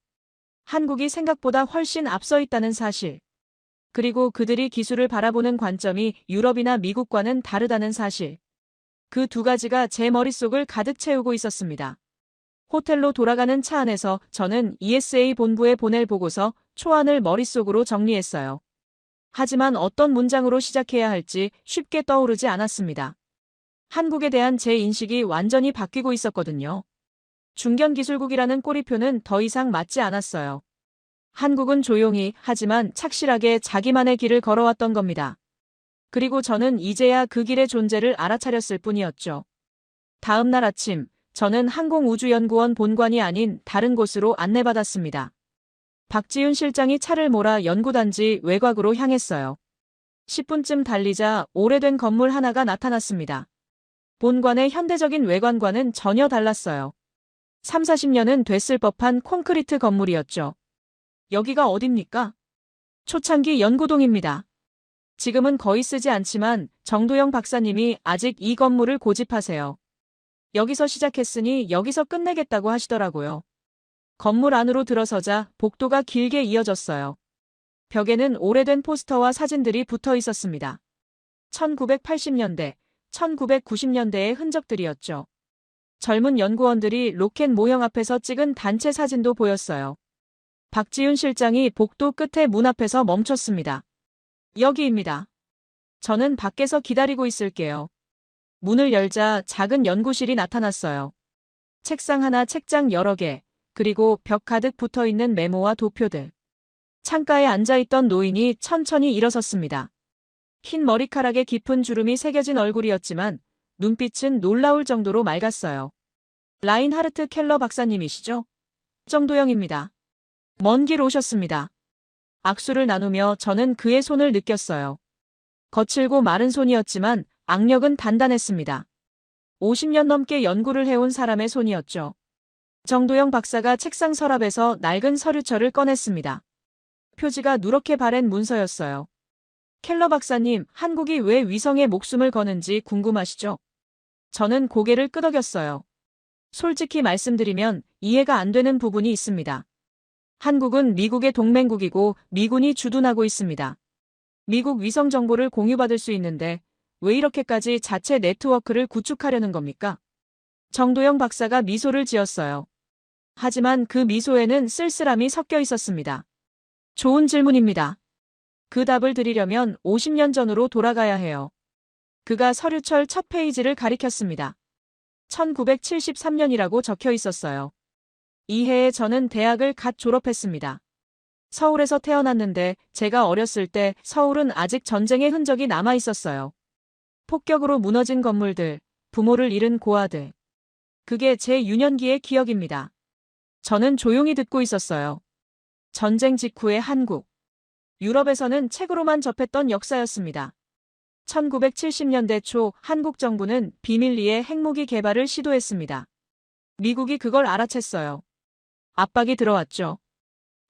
한국이 생각보다 훨씬 앞서 있다는 사실. 그리고 그들이 기술을 바라보는 관점이 유럽이나 미국과는 다르다는 사실. 그 두 가지가 제 머릿속을 가득 채우고 있었습니다. 호텔로 돌아가는 차 안에서 저는 ESA 본부에 보낼 보고서 초안을 머릿속으로 정리했어요. 하지만 어떤 문장으로 시작해야 할지 쉽게 떠오르지 않았습니다. 한국에 대한 제 인식이 완전히 바뀌고 있었거든요. 중견기술국이라는 꼬리표는 더 이상 맞지 않았어요. 한국은 조용히 하지만 착실하게 자기만의 길을 걸어왔던 겁니다. 그리고 저는 이제야 그 길의 존재를 알아차렸을 뿐이었죠. 다음 날 아침, 저는 항공우주연구원 본관이 아닌 다른 곳으로 안내받았습니다. 박지윤 실장이 차를 몰아 연구단지 외곽으로 향했어요. 10분쯤 달리자 오래된 건물 하나가 나타났습니다. 본관의 현대적인 외관과는 전혀 달랐어요. 3, 40년은 됐을 법한 콘크리트 건물이었죠. 여기가 어딥니까? 초창기 연구동입니다. 지금은 거의 쓰지 않지만 정도영 박사님이 아직 이 건물을 고집하세요. 여기서 시작했으니 여기서 끝내겠다고 하시더라고요. 건물 안으로 들어서자 복도가 길게 이어졌어요. 벽에는 오래된 포스터와 사진들이 붙어 있었습니다. 1980년대, 1990년대의 흔적들이었죠. 젊은 연구원들이 로켓 모형 앞에서 찍은 단체 사진도 보였어요. 박지윤 실장이 복도 끝에 문 앞에서 멈췄습니다. 여기입니다. 저는 밖에서 기다리고 있을게요. 문을 열자 작은 연구실이 나타났어요. 책상 하나, 책장 여러 개, 그리고 벽 가득 붙어있는 메모와 도표들. 창가에 앉아있던 노인이 천천히 일어섰습니다. 흰 머리카락에 깊은 주름이 새겨진 얼굴이었지만 눈빛은 놀라울 정도로 맑았어요. 라인하르트 켈러 박사님이시죠? 정도영입니다. 먼 길 오셨습니다. 악수를 나누며 저는 그의 손을 느꼈어요. 거칠고 마른 손이었지만 악력은 단단했습니다. 50년 넘게 연구를 해온 사람의 손이었죠. 정도영 박사가 책상 서랍에서 낡은 서류철을 꺼냈습니다. 표지가 누렇게 바랜 문서였어요. 켈러 박사님, 한국이 왜 위성에 목숨을 거는지 궁금하시죠? 저는 고개를 끄덕였어요. 솔직히 말씀드리면 이해가 안 되는 부분이 있습니다. 한국은 미국의 동맹국이고 미군이 주둔하고 있습니다. 미국 위성 정보를 공유받을 수 있는데 왜 이렇게까지 자체 네트워크를 구축하려는 겁니까? 정도영 박사가 미소를 지었어요. 하지만 그 미소에는 쓸쓸함이 섞여 있었습니다. 좋은 질문입니다. 그 답을 드리려면 50년 전으로 돌아가야 해요. 그가 서류철 첫 페이지를 가리켰습니다. 1973년이라고 적혀 있었어요. 이 해에 저는 대학을 갓 졸업했습니다. 서울에서 태어났는데 제가 어렸을 때 서울은 아직 전쟁의 흔적이 남아 있었어요. 폭격으로 무너진 건물들, 부모를 잃은 고아들. 그게 제 유년기의 기억입니다. 저는 조용히 듣고 있었어요. 전쟁 직후의 한국. 유럽에서는 책으로만 접했던 역사였습니다. 1970년대 초 한국 정부는 비밀리에 핵무기 개발을 시도했습니다. 미국이 그걸 알아챘어요. 압박이 들어왔죠.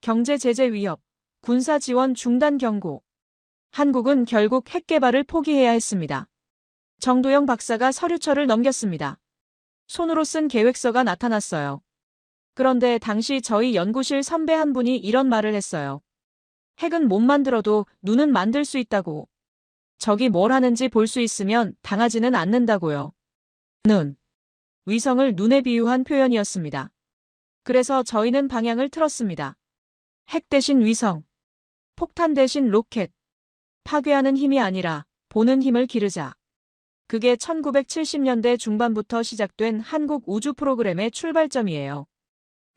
경제 제재 위협, 군사 지원 중단 경고. 한국은 결국 핵 개발을 포기해야 했습니다. 정도영 박사가 서류철을 넘겼습니다. 손으로 쓴 계획서가 나타났어요. 그런데 당시 저희 연구실 선배 한 분이 이런 말을 했어요. 핵은 못 만들어도 눈은 만들 수 있다고. 적이 뭘 하는지 볼 수 있으면 당하지는 않는다고요. 눈. 위성을 눈에 비유한 표현이었습니다. 그래서 저희는 방향을 틀었습니다. 핵 대신 위성. 폭탄 대신 로켓. 파괴하는 힘이 아니라 보는 힘을 기르자. 그게 1970년대 중반부터 시작된 한국 우주 프로그램의 출발점이에요.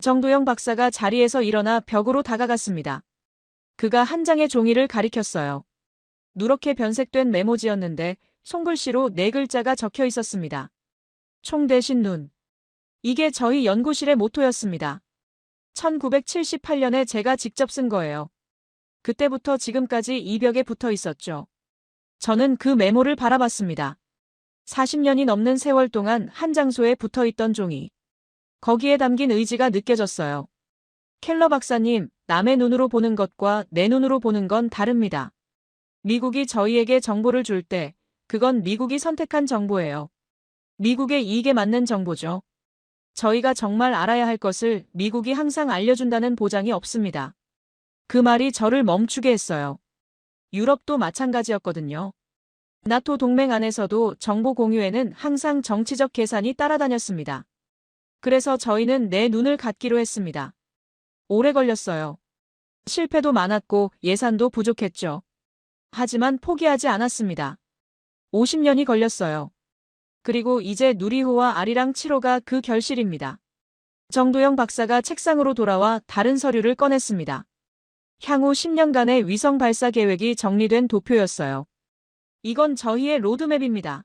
정도영 박사가 자리에서 일어나 벽으로 다가갔습니다. 그가 한 장의 종이를 가리켰어요. 누렇게 변색된 메모지였는데 손글씨로 4글자가 적혀 있었습니다. 총 대신 눈. 이게 저희 연구실의 모토였습니다. 1978년에 제가 직접 쓴 거예요. 그때부터 지금까지 이 벽에 붙어 있었죠. 저는 그 메모를 바라봤습니다. 40년이 넘는 세월 동안 한 장소에 붙어 있던 종이. 거기에 담긴 의지가 느껴졌어요. 켈러 박사님, 남의 눈으로 보는 것과 내 눈으로 보는 건 다릅니다. 미국이 저희에게 정보를 줄 때, 그건 미국이 선택한 정보예요. 미국의 이익에 맞는 정보죠. 저희가 정말 알아야 할 것을 미국이 항상 알려준다는 보장이 없습니다. 그 말이 저를 멈추게 했어요. 유럽도 마찬가지였거든요. 나토 동맹 안에서도 정보 공유에는 항상 정치적 계산이 따라다녔습니다. 그래서 저희는 내 눈을 갖기로 했습니다. 오래 걸렸어요. 실패도 많았고 예산도 부족했죠. 하지만 포기하지 않았습니다. 50년이 걸렸어요. 그리고 이제 누리호와 아리랑 7호가 그 결실입니다. 정도영 박사가 책상으로 돌아와 다른 서류를 꺼냈습니다. 향후 10년간의 위성 발사 계획이 정리된 도표였어요. 이건 저희의 로드맵입니다.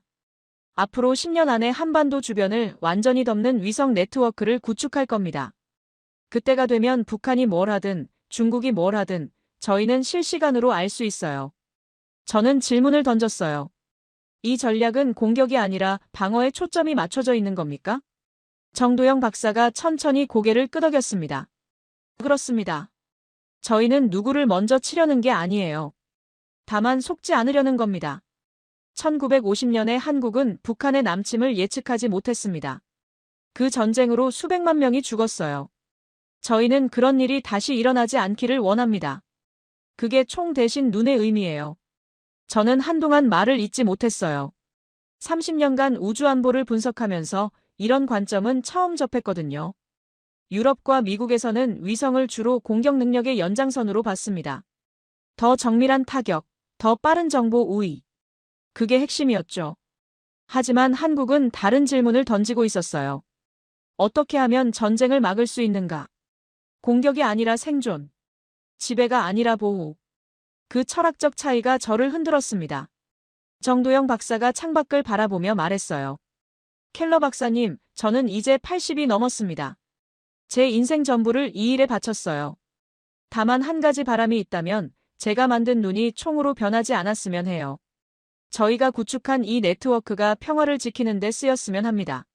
앞으로 10년 안에 한반도 주변을 완전히 덮는 위성 네트워크를 구축할 겁니다. 그때가 되면 북한이 뭘 하든 중국이 뭘 하든 저희는 실시간으로 알 수 있어요. 저는 질문을 던졌어요. 이 전략은 공격이 아니라 방어에 초점이 맞춰져 있는 겁니까? 정도영 박사가 천천히 고개를 끄덕였습니다. 그렇습니다. 저희는 누구를 먼저 치려는 게 아니에요. 다만 속지 않으려는 겁니다. 1950년에 한국은 북한의 남침을 예측하지 못했습니다. 그 전쟁으로 수백만 명이 죽었어요. 저희는 그런 일이 다시 일어나지 않기를 원합니다. 그게 총 대신 눈의 의미예요. 저는 한동안 말을 잇지 못했어요. 30년간 우주안보를 분석하면서 이런 관점은 처음 접했거든요. 유럽과 미국에서는 위성을 주로 공격 능력의 연장선으로 봤습니다. 더 정밀한 타격, 더 빠른 정보 우위. 그게 핵심이었죠. 하지만 한국은 다른 질문을 던지고 있었어요. 어떻게 하면 전쟁을 막을 수 있는가? 공격이 아니라 생존. 지배가 아니라 보호. 그 철학적 차이가 저를 흔들었습니다. 정도영 박사가 창밖을 바라보며 말했어요. 켈러 박사님, 저는 이제 80이 넘었습니다. 제 인생 전부를 이 일에 바쳤어요. 다만 한 가지 바람이 있다면 제가 만든 눈이 총으로 변하지 않았으면 해요. 저희가 구축한 이 네트워크가 평화를 지키는 데 쓰였으면 합니다.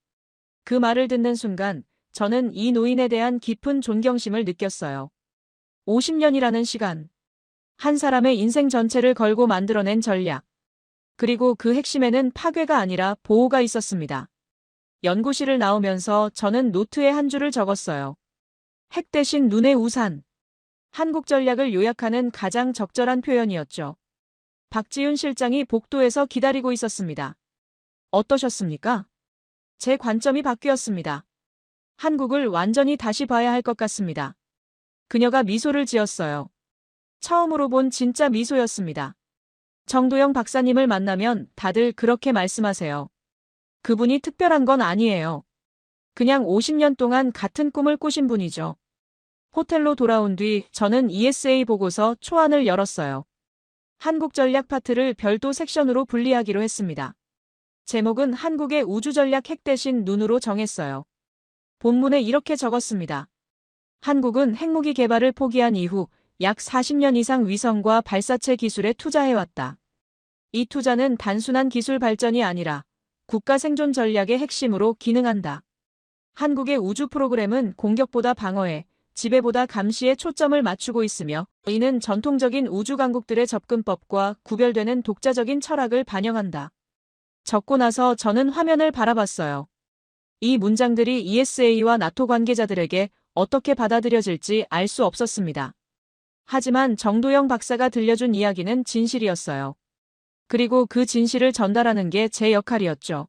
그 말을 듣는 순간 저는 이 노인에 대한 깊은 존경심을 느꼈어요. 50년이라는 시간. 한 사람의 인생 전체를 걸고 만들어낸 전략. 그리고 그 핵심에는 파괴가 아니라 보호가 있었습니다. 연구실을 나오면서 저는 노트에 한 줄을 적었어요. 핵 대신 눈의 우산. 한국 전략을 요약하는 가장 적절한 표현이었죠. 박지훈 실장이 복도에서 기다리고 있었습니다. 어떠셨습니까? 제 관점이 바뀌었습니다. 한국을 완전히 다시 봐야 할 것 같습니다. 그녀가 미소를 지었어요. 처음으로 본 진짜 미소였습니다. 정도영 박사님을 만나면 다들 그렇게 말씀하세요. 그분이 특별한 건 아니에요. 그냥 50년 동안 같은 꿈을 꾸신 분이죠. 호텔로 돌아온 뒤 저는 ESA 보고서 초안을 열었어요. 한국 전략 파트를 별도 섹션으로 분리하기로 했습니다. 제목은 한국의 우주전략 핵 대신 눈으로 정했어요. 본문에 이렇게 적었습니다. 한국은 핵무기 개발을 포기한 이후 약 40년 이상 위성과 발사체 기술에 투자해왔다. 이 투자는 단순한 기술 발전이 아니라 국가 생존 전략의 핵심으로 기능한다. 한국의 우주 프로그램은 공격보다 방어에, 지배보다 감시에 초점을 맞추고 있으며 이는 전통적인 우주 강국들의 접근법과 구별되는 독자적인 철학을 반영한다. 적고 나서 저는 화면을 바라봤어요. 이 문장들이 ESA와 나토 관계자들에게 어떻게 받아들여질지 알 수 없었습니다. 하지만 정도영 박사가 들려준 이야기는 진실이었어요. 그리고 그 진실을 전달하는 게 제 역할이었죠.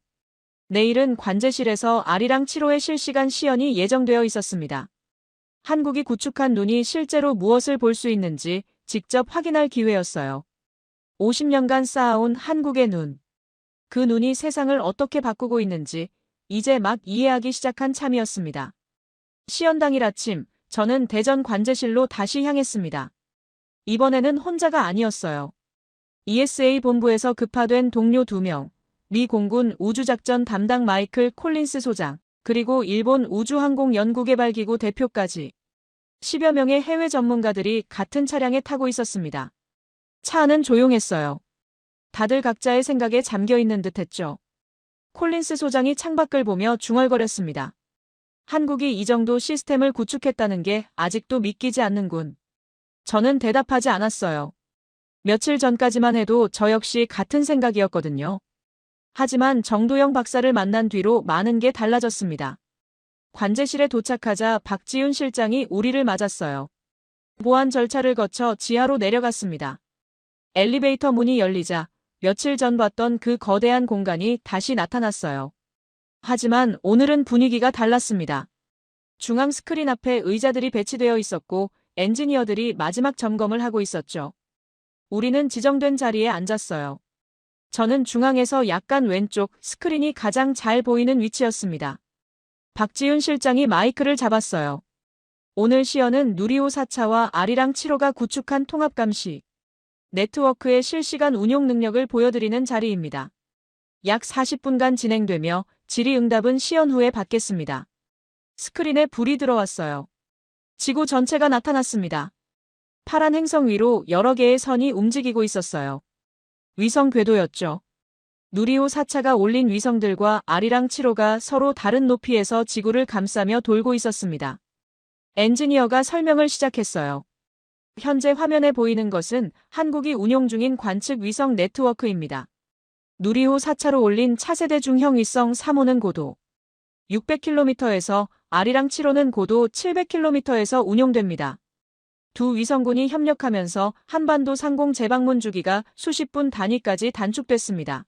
내일은 관제실에서 아리랑 7호의 실시간 시연이 예정되어 있었습니다. 한국이 구축한 눈이 실제로 무엇을 볼 수 있는지 직접 확인할 기회였어요. 50년간 쌓아온 한국의 눈. 그 눈이 세상을 어떻게 바꾸고 있는지 이제 막 이해하기 시작한 참이었습니다. 시연 당일 아침, 저는 대전 관제실로 다시 향했습니다. 이번에는 혼자가 아니었어요. ESA 본부에서 급파된 동료 2명, 미 공군 우주작전 담당 마이클 콜린스 소장, 그리고 일본 우주항공연구개발기구 대표까지 10여 명의 해외 전문가들이 같은 차량에 타고 있었습니다. 차 안은 조용했어요. 다들 각자의 생각에 잠겨있는 듯했죠. 콜린스 소장이 창밖을 보며 중얼거렸습니다. 한국이 이 정도 시스템을 구축했다는 게 아직도 믿기지 않는군. 저는 대답하지 않았어요. 며칠 전까지만 해도 저 역시 같은 생각이었거든요. 하지만 정도영 박사를 만난 뒤로 많은 게 달라졌습니다. 관제실에 도착하자 박지훈 실장이 우리를 맞았어요. 보안 절차를 거쳐 지하로 내려갔습니다. 엘리베이터 문이 열리자 며칠 전 봤던 그 거대한 공간이 다시 나타났어요. 하지만 오늘은 분위기가 달랐습니다. 중앙 스크린 앞에 의자들이 배치되어 있었고 엔지니어들이 마지막 점검을 하고 있었죠. 우리는 지정된 자리에 앉았어요. 저는 중앙에서 약간 왼쪽 스크린이 가장 잘 보이는 위치였습니다. 박지윤 실장이 마이크를 잡았어요. 오늘 시연은 누리호 4차와 아리랑 7호가 구축한 통합감시 네트워크의 실시간 운용 능력을 보여드리는 자리입니다. 약 40분간 진행되며 질의응답은 시연 후에 받겠습니다. 스크린에 불이 들어왔어요. 지구 전체가 나타났습니다. 파란 행성 위로 여러 개의 선이 움직이고 있었어요. 위성 궤도였죠. 누리호 4차가 올린 위성들과 아리랑 7호가 서로 다른 높이에서 지구를 감싸며 돌고 있었습니다. 엔지니어가 설명을 시작했어요. 현재 화면에 보이는 것은 한국이 운용 중인 관측 위성 네트워크입니다. 누리호 4차로 올린 차세대 중형 위성 3호는 고도 600km에서 아리랑 7호는 고도 700km에서 운용됩니다. 두 위성군이 협력하면서 한반도 상공 재방문 주기가 수십 분 단위까지 단축됐습니다.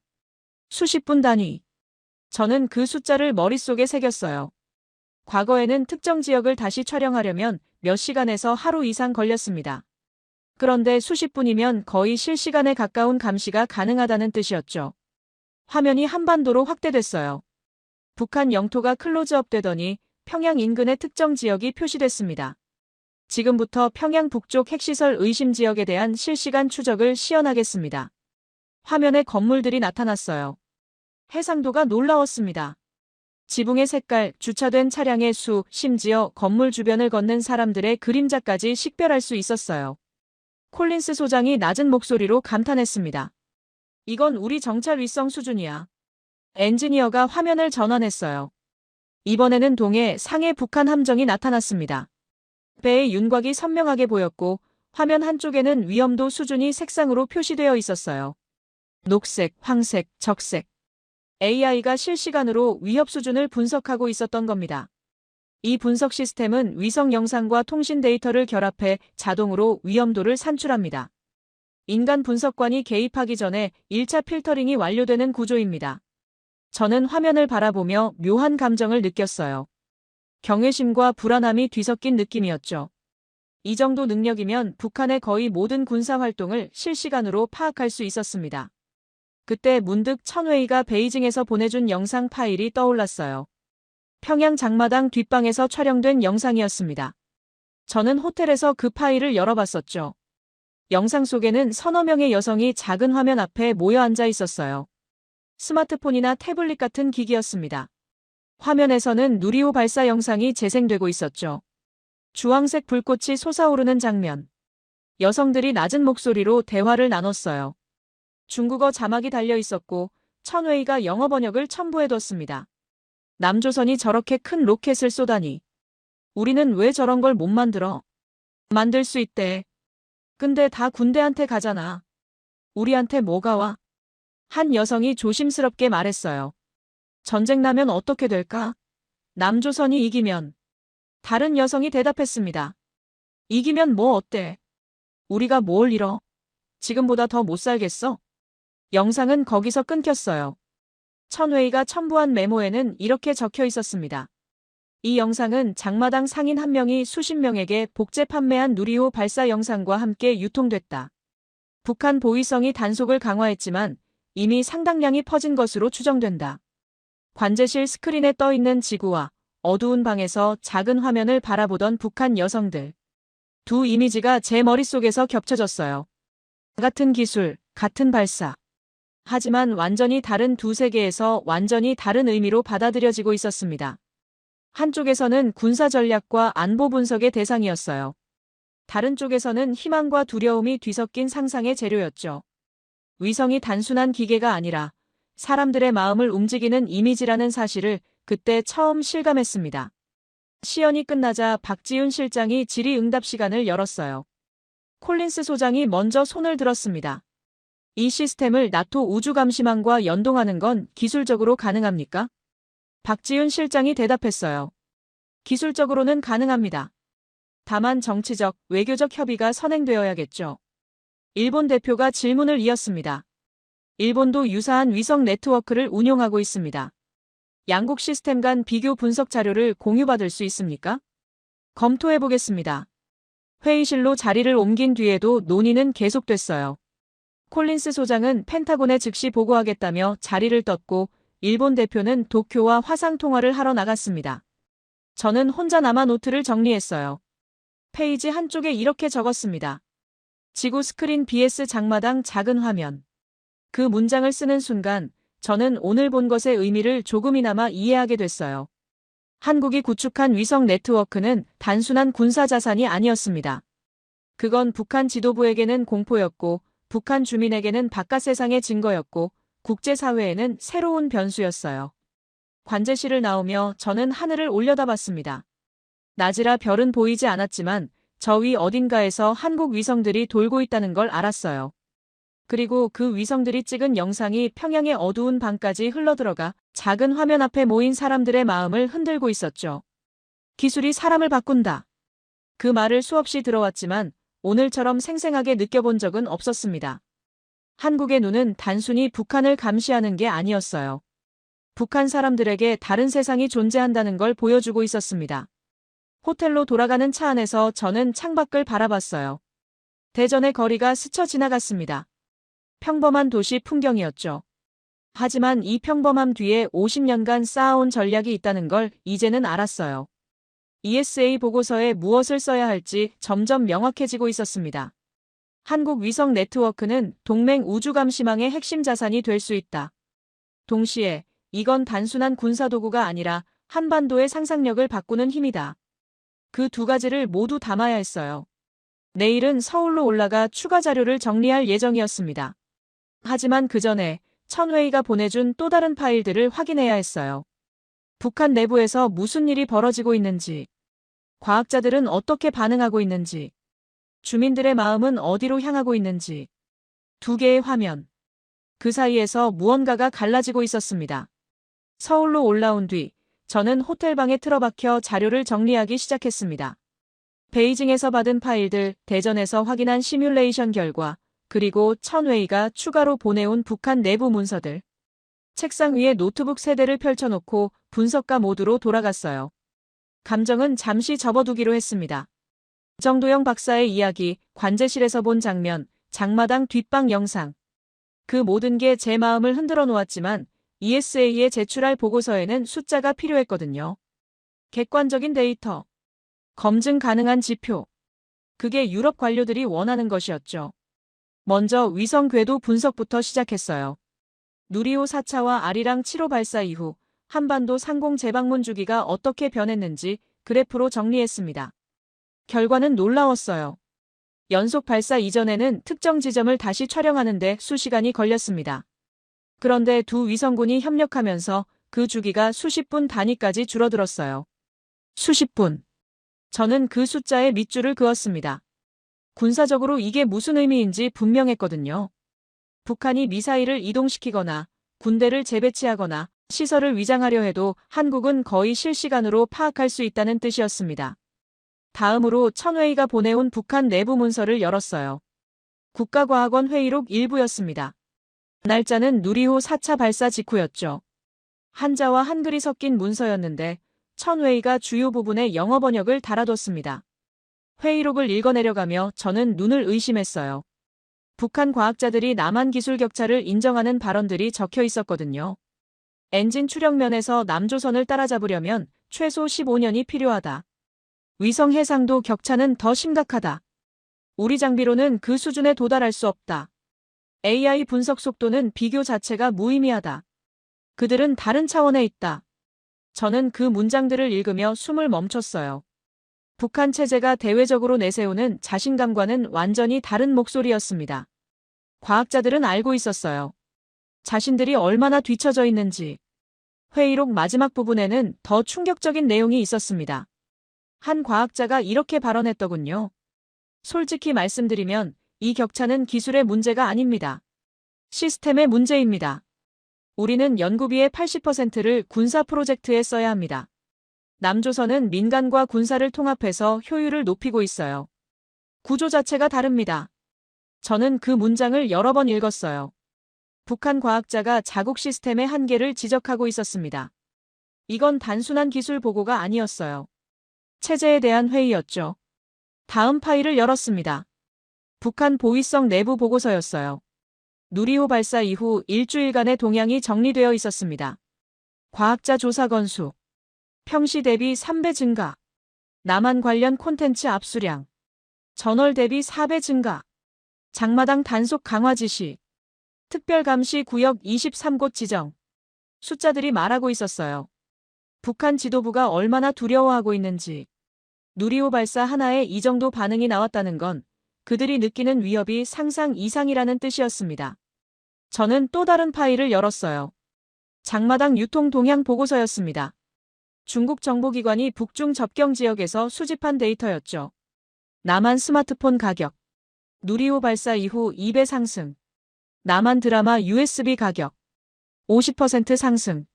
수십 분 단위. 저는 그 숫자를 머릿속에 새겼어요. 과거에는 특정 지역을 다시 촬영하려면 몇 시간에서 하루 이상 걸렸습니다. 그런데 수십 분이면 거의 실시간에 가까운 감시가 가능하다는 뜻이었죠. 화면이 한반도로 확대됐어요. 북한 영토가 클로즈업 되더니 평양 인근의 특정 지역이 표시됐습니다. 지금부터 평양 북쪽 핵시설 의심 지역에 대한 실시간 추적을 시연하겠습니다. 화면에 건물들이 나타났어요. 해상도가 놀라웠습니다. 지붕의 색깔, 주차된 차량의 수, 심지어 건물 주변을 걷는 사람들의 그림자까지 식별할 수 있었어요. 콜린스 소장이 낮은 목소리로 감탄했습니다. 이건 우리 정찰 위성 수준이야. 엔지니어가 화면을 전환했어요. 이번에는 동해 상해 북한 함정이 나타났습니다. 배의 윤곽이 선명하게 보였고 화면 한쪽에는 위험도 수준이 색상으로 표시되어 있었어요. 녹색, 황색, 적색. AI가 실시간으로 위협 수준을 분석하고 있었던 겁니다. 이 분석 시스템은 위성 영상과 통신 데이터를 결합해 자동으로 위험도를 산출합니다. 인간 분석관이 개입하기 전에 1차 필터링이 완료되는 구조입니다. 저는 화면을 바라보며 묘한 감정을 느꼈어요. 경외심과 불안함이 뒤섞인 느낌이었죠. 이 정도 능력이면 북한의 거의 모든 군사활동을 실시간으로 파악할 수 있었습니다. 그때 문득 천웨이가 베이징에서 보내준 영상 파일이 떠올랐어요. 평양 장마당 뒷방에서 촬영된 영상이었습니다. 저는 호텔에서 그 파일을 열어봤었죠. 영상 속에는 서너 명의 여성이 작은 화면 앞에 모여 앉아 있었어요. 스마트폰이나 태블릿 같은 기기였습니다. 화면에서는 누리호 발사 영상이 재생되고 있었죠. 주황색 불꽃이 솟아오르는 장면. 여성들이 낮은 목소리로 대화를 나눴어요. 중국어 자막이 달려 있었고 천웨이가 영어 번역을 첨부해뒀습니다. 남조선이 저렇게 큰 로켓을 쏘다니. 우리는 왜 저런 걸 못 만들어? 만들 수 있대. 근데 다 군대한테 가잖아. 우리한테 뭐가 와? 한 여성이 조심스럽게 말했어요. 전쟁 나면 어떻게 될까? 남조선이 이기면. 다른 여성이 대답했습니다. 이기면 뭐 어때? 우리가 뭘 잃어? 지금보다 더 못 살겠어? 영상은 거기서 끊겼어요. 천웨이가 첨부한 메모에는 이렇게 적혀 있었습니다. 이 영상은 장마당 상인 한 명이 수십 명에게 복제 판매한 누리호 발사 영상과 함께 유통됐다. 북한 보위성이 단속을 강화했지만 이미 상당량이 퍼진 것으로 추정된다. 관제실 스크린에 떠있는 지구와 어두운 방에서 작은 화면을 바라보던 북한 여성들. 두 이미지가 제 머릿속에서 겹쳐졌어요. 같은 기술, 같은 발사. 하지만 완전히 다른 두 세계에서 완전히 다른 의미로 받아들여지고 있었습니다. 한쪽에서는 군사 전략과 안보 분석의 대상이었어요. 다른 쪽에서는 희망과 두려움이 뒤섞인 상상의 재료였죠. 위성이 단순한 기계가 아니라 사람들의 마음을 움직이는 이미지라는 사실을 그때 처음 실감했습니다. 시연이 끝나자 박지윤 실장이 질의응답 시간을 열었어요. 콜린스 소장이 먼저 손을 들었습니다. 이 시스템을 나토 우주감시망과 연동하는 건 기술적으로 가능합니까? 박지윤 실장이 대답했어요. 기술적으로는 가능합니다. 다만 정치적, 외교적 협의가 선행되어야겠죠. 일본 대표가 질문을 이었습니다. 일본도 유사한 위성 네트워크를 운용하고 있습니다. 양국 시스템 간 비교 분석 자료를 공유받을 수 있습니까? 검토해 보겠습니다. 회의실로 자리를 옮긴 뒤에도 논의는 계속됐어요. 콜린스 소장은 펜타곤에 즉시 보고하겠다며 자리를 떴고 일본 대표는 도쿄와 화상 통화를 하러 나갔습니다. 저는 혼자 남아 노트를 정리했어요. 페이지 한쪽에 이렇게 적었습니다. 지구 스크린 vs 장마당 작은 화면. 그 문장을 쓰는 순간 저는 오늘 본 것의 의미를 조금이나마 이해하게 됐어요. 한국이 구축한 위성 네트워크는 단순한 군사 자산이 아니었습니다. 그건 북한 지도부에게는 공포였고 북한 주민에게는 바깥 세상의 증거였고 국제사회에는 새로운 변수였어요. 관제실을 나오며 저는 하늘을 올려다봤습니다. 낮이라 별은 보이지 않았지만 저 위 어딘가에서 한국 위성들이 돌고 있다는 걸 알았어요. 그리고 그 위성들이 찍은 영상이 평양의 어두운 밤까지 흘러들어가 작은 화면 앞에 모인 사람들의 마음을 흔들고 있었죠. 기술이 사람을 바꾼다. 그 말을 수없이 들어왔지만 오늘처럼 생생하게 느껴본 적은 없었습니다. 한국의 눈은 단순히 북한을 감시하는 게 아니었어요. 북한 사람들에게 다른 세상이 존재한다는 걸 보여주고 있었습니다. 호텔로 돌아가는 차 안에서 저는 창밖을 바라봤어요. 대전의 거리가 스쳐 지나갔습니다. 평범한 도시 풍경이었죠. 하지만 이 평범함 뒤에 50년간 쌓아온 전략이 있다는 걸 이제는 알았어요. ESA 보고서에 무엇을 써야 할지 점점 명확해지고 있었습니다. 한국 위성 네트워크는 동맹 우주감시망의 핵심 자산이 될 수 있다. 동시에 이건 단순한 군사도구가 아니라 한반도의 상상력을 바꾸는 힘이다. 그 두 가지를 모두 담아야 했어요. 내일은 서울로 올라가 추가 자료를 정리할 예정이었습니다. 하지만 그 전에 천회의가 보내준 또 다른 파일들을 확인해야 했어요. 북한 내부에서 무슨 일이 벌어지고 있는지, 과학자들은 어떻게 반응하고 있는지, 주민들의 마음은 어디로 향하고 있는지. 두 개의 화면. 그 사이에서 무언가가 갈라지고 있었습니다. 서울로 올라온 뒤 저는 호텔방에 틀어박혀 자료를 정리하기 시작했습니다. 베이징에서 받은 파일들, 대전에서 확인한 시뮬레이션 결과, 그리고 천회의가 추가로 보내온 북한 내부 문서들. 책상 위에 노트북 3대를 펼쳐놓고 분석가 모드로 돌아갔어요. 감정은 잠시 접어두기로 했습니다. 정도영 박사의 이야기, 관제실에서 본 장면, 장마당 뒷방 영상. 그 모든 게 제 마음을 흔들어 놓았지만 ESA에 제출할 보고서에는 숫자가 필요했거든요. 객관적인 데이터. 검증 가능한 지표. 그게 유럽 관료들이 원하는 것이었죠. 먼저 위성 궤도 분석부터 시작했어요. 누리호 4차와 아리랑 7호 발사 이후 한반도 상공 재방문 주기가 어떻게 변했는지 그래프로 정리했습니다. 결과는 놀라웠어요. 연속 발사 이전에는 특정 지점을 다시 촬영하는데 수시간이 걸렸습니다. 그런데 두 위성군이 협력하면서 그 주기가 수십 분 단위까지 줄어들었어요. 수십 분. 저는 그 숫자에 밑줄을 그었습니다. 군사적으로 이게 무슨 의미인지 분명했거든요. 북한이 미사일을 이동시키거나 군대를 재배치하거나 시설을 위장하려 해도 한국은 거의 실시간으로 파악할 수 있다는 뜻이었습니다. 다음으로 천회의가 보내온 북한 내부 문서를 열었어요. 국가과학원 회의록 일부였습니다. 날짜는 누리호 4차 발사 직후였죠. 한자와 한글이 섞인 문서였는데 천회의가 주요 부분에 영어 번역을 달아뒀습니다. 회의록을 읽어내려가며 저는 눈을 의심했어요. 북한 과학자들이 남한 기술 격차를 인정하는 발언들이 적혀 있었거든요. 엔진 추력면에서 남조선을 따라잡으려면 최소 15년이 필요하다. 위성 해상도 격차는 더 심각하다. 우리 장비로는 그 수준에 도달할 수 없다. AI 분석 속도는 비교 자체가 무의미하다. 그들은 다른 차원에 있다. 저는 그 문장들을 읽으며 숨을 멈췄어요. 북한 체제가 대외적으로 내세우는 자신감과는 완전히 다른 목소리였습니다. 과학자들은 알고 있었어요. 자신들이 얼마나 뒤처져 있는지. 회의록 마지막 부분에는 더 충격적인 내용이 있었습니다. 한 과학자가 이렇게 발언했더군요. 솔직히 말씀드리면 이 격차는 기술의 문제가 아닙니다. 시스템의 문제입니다. 우리는 연구비의 80%를 군사 프로젝트에 써야 합니다. 남조선은 민간과 군사를 통합해서 효율을 높이고 있어요. 구조 자체가 다릅니다. 저는 그 문장을 여러 번 읽었어요. 북한 과학자가 자국 시스템의 한계를 지적하고 있었습니다. 이건 단순한 기술 보고가 아니었어요. 체제에 대한 회의였죠. 다음 파일을 열었습니다. 북한 보위성 내부 보고서였어요. 누리호 발사 이후 일주일간의 동향이 정리되어 있었습니다. 과학자 조사 건수. 평시 대비 3배 증가. 남한 관련 콘텐츠 압수량. 전월 대비 4배 증가. 장마당 단속 강화 지시. 특별감시 구역 23곳 지정. 숫자들이 말하고 있었어요. 북한 지도부가 얼마나 두려워하고 있는지. 누리호 발사 하나에 이 정도 반응이 나왔다는 건 그들이 느끼는 위협이 상상 이상이라는 뜻이었습니다. 저는 또 다른 파일을 열었어요. 장마당 유통 동향 보고서였습니다. 중국 정보기관이 북중 접경 지역에서 수집한 데이터였죠. 남한 스마트폰 가격. 누리호 발사 이후 2배 상승. 남한 드라마 USB 가격. 50% 상승.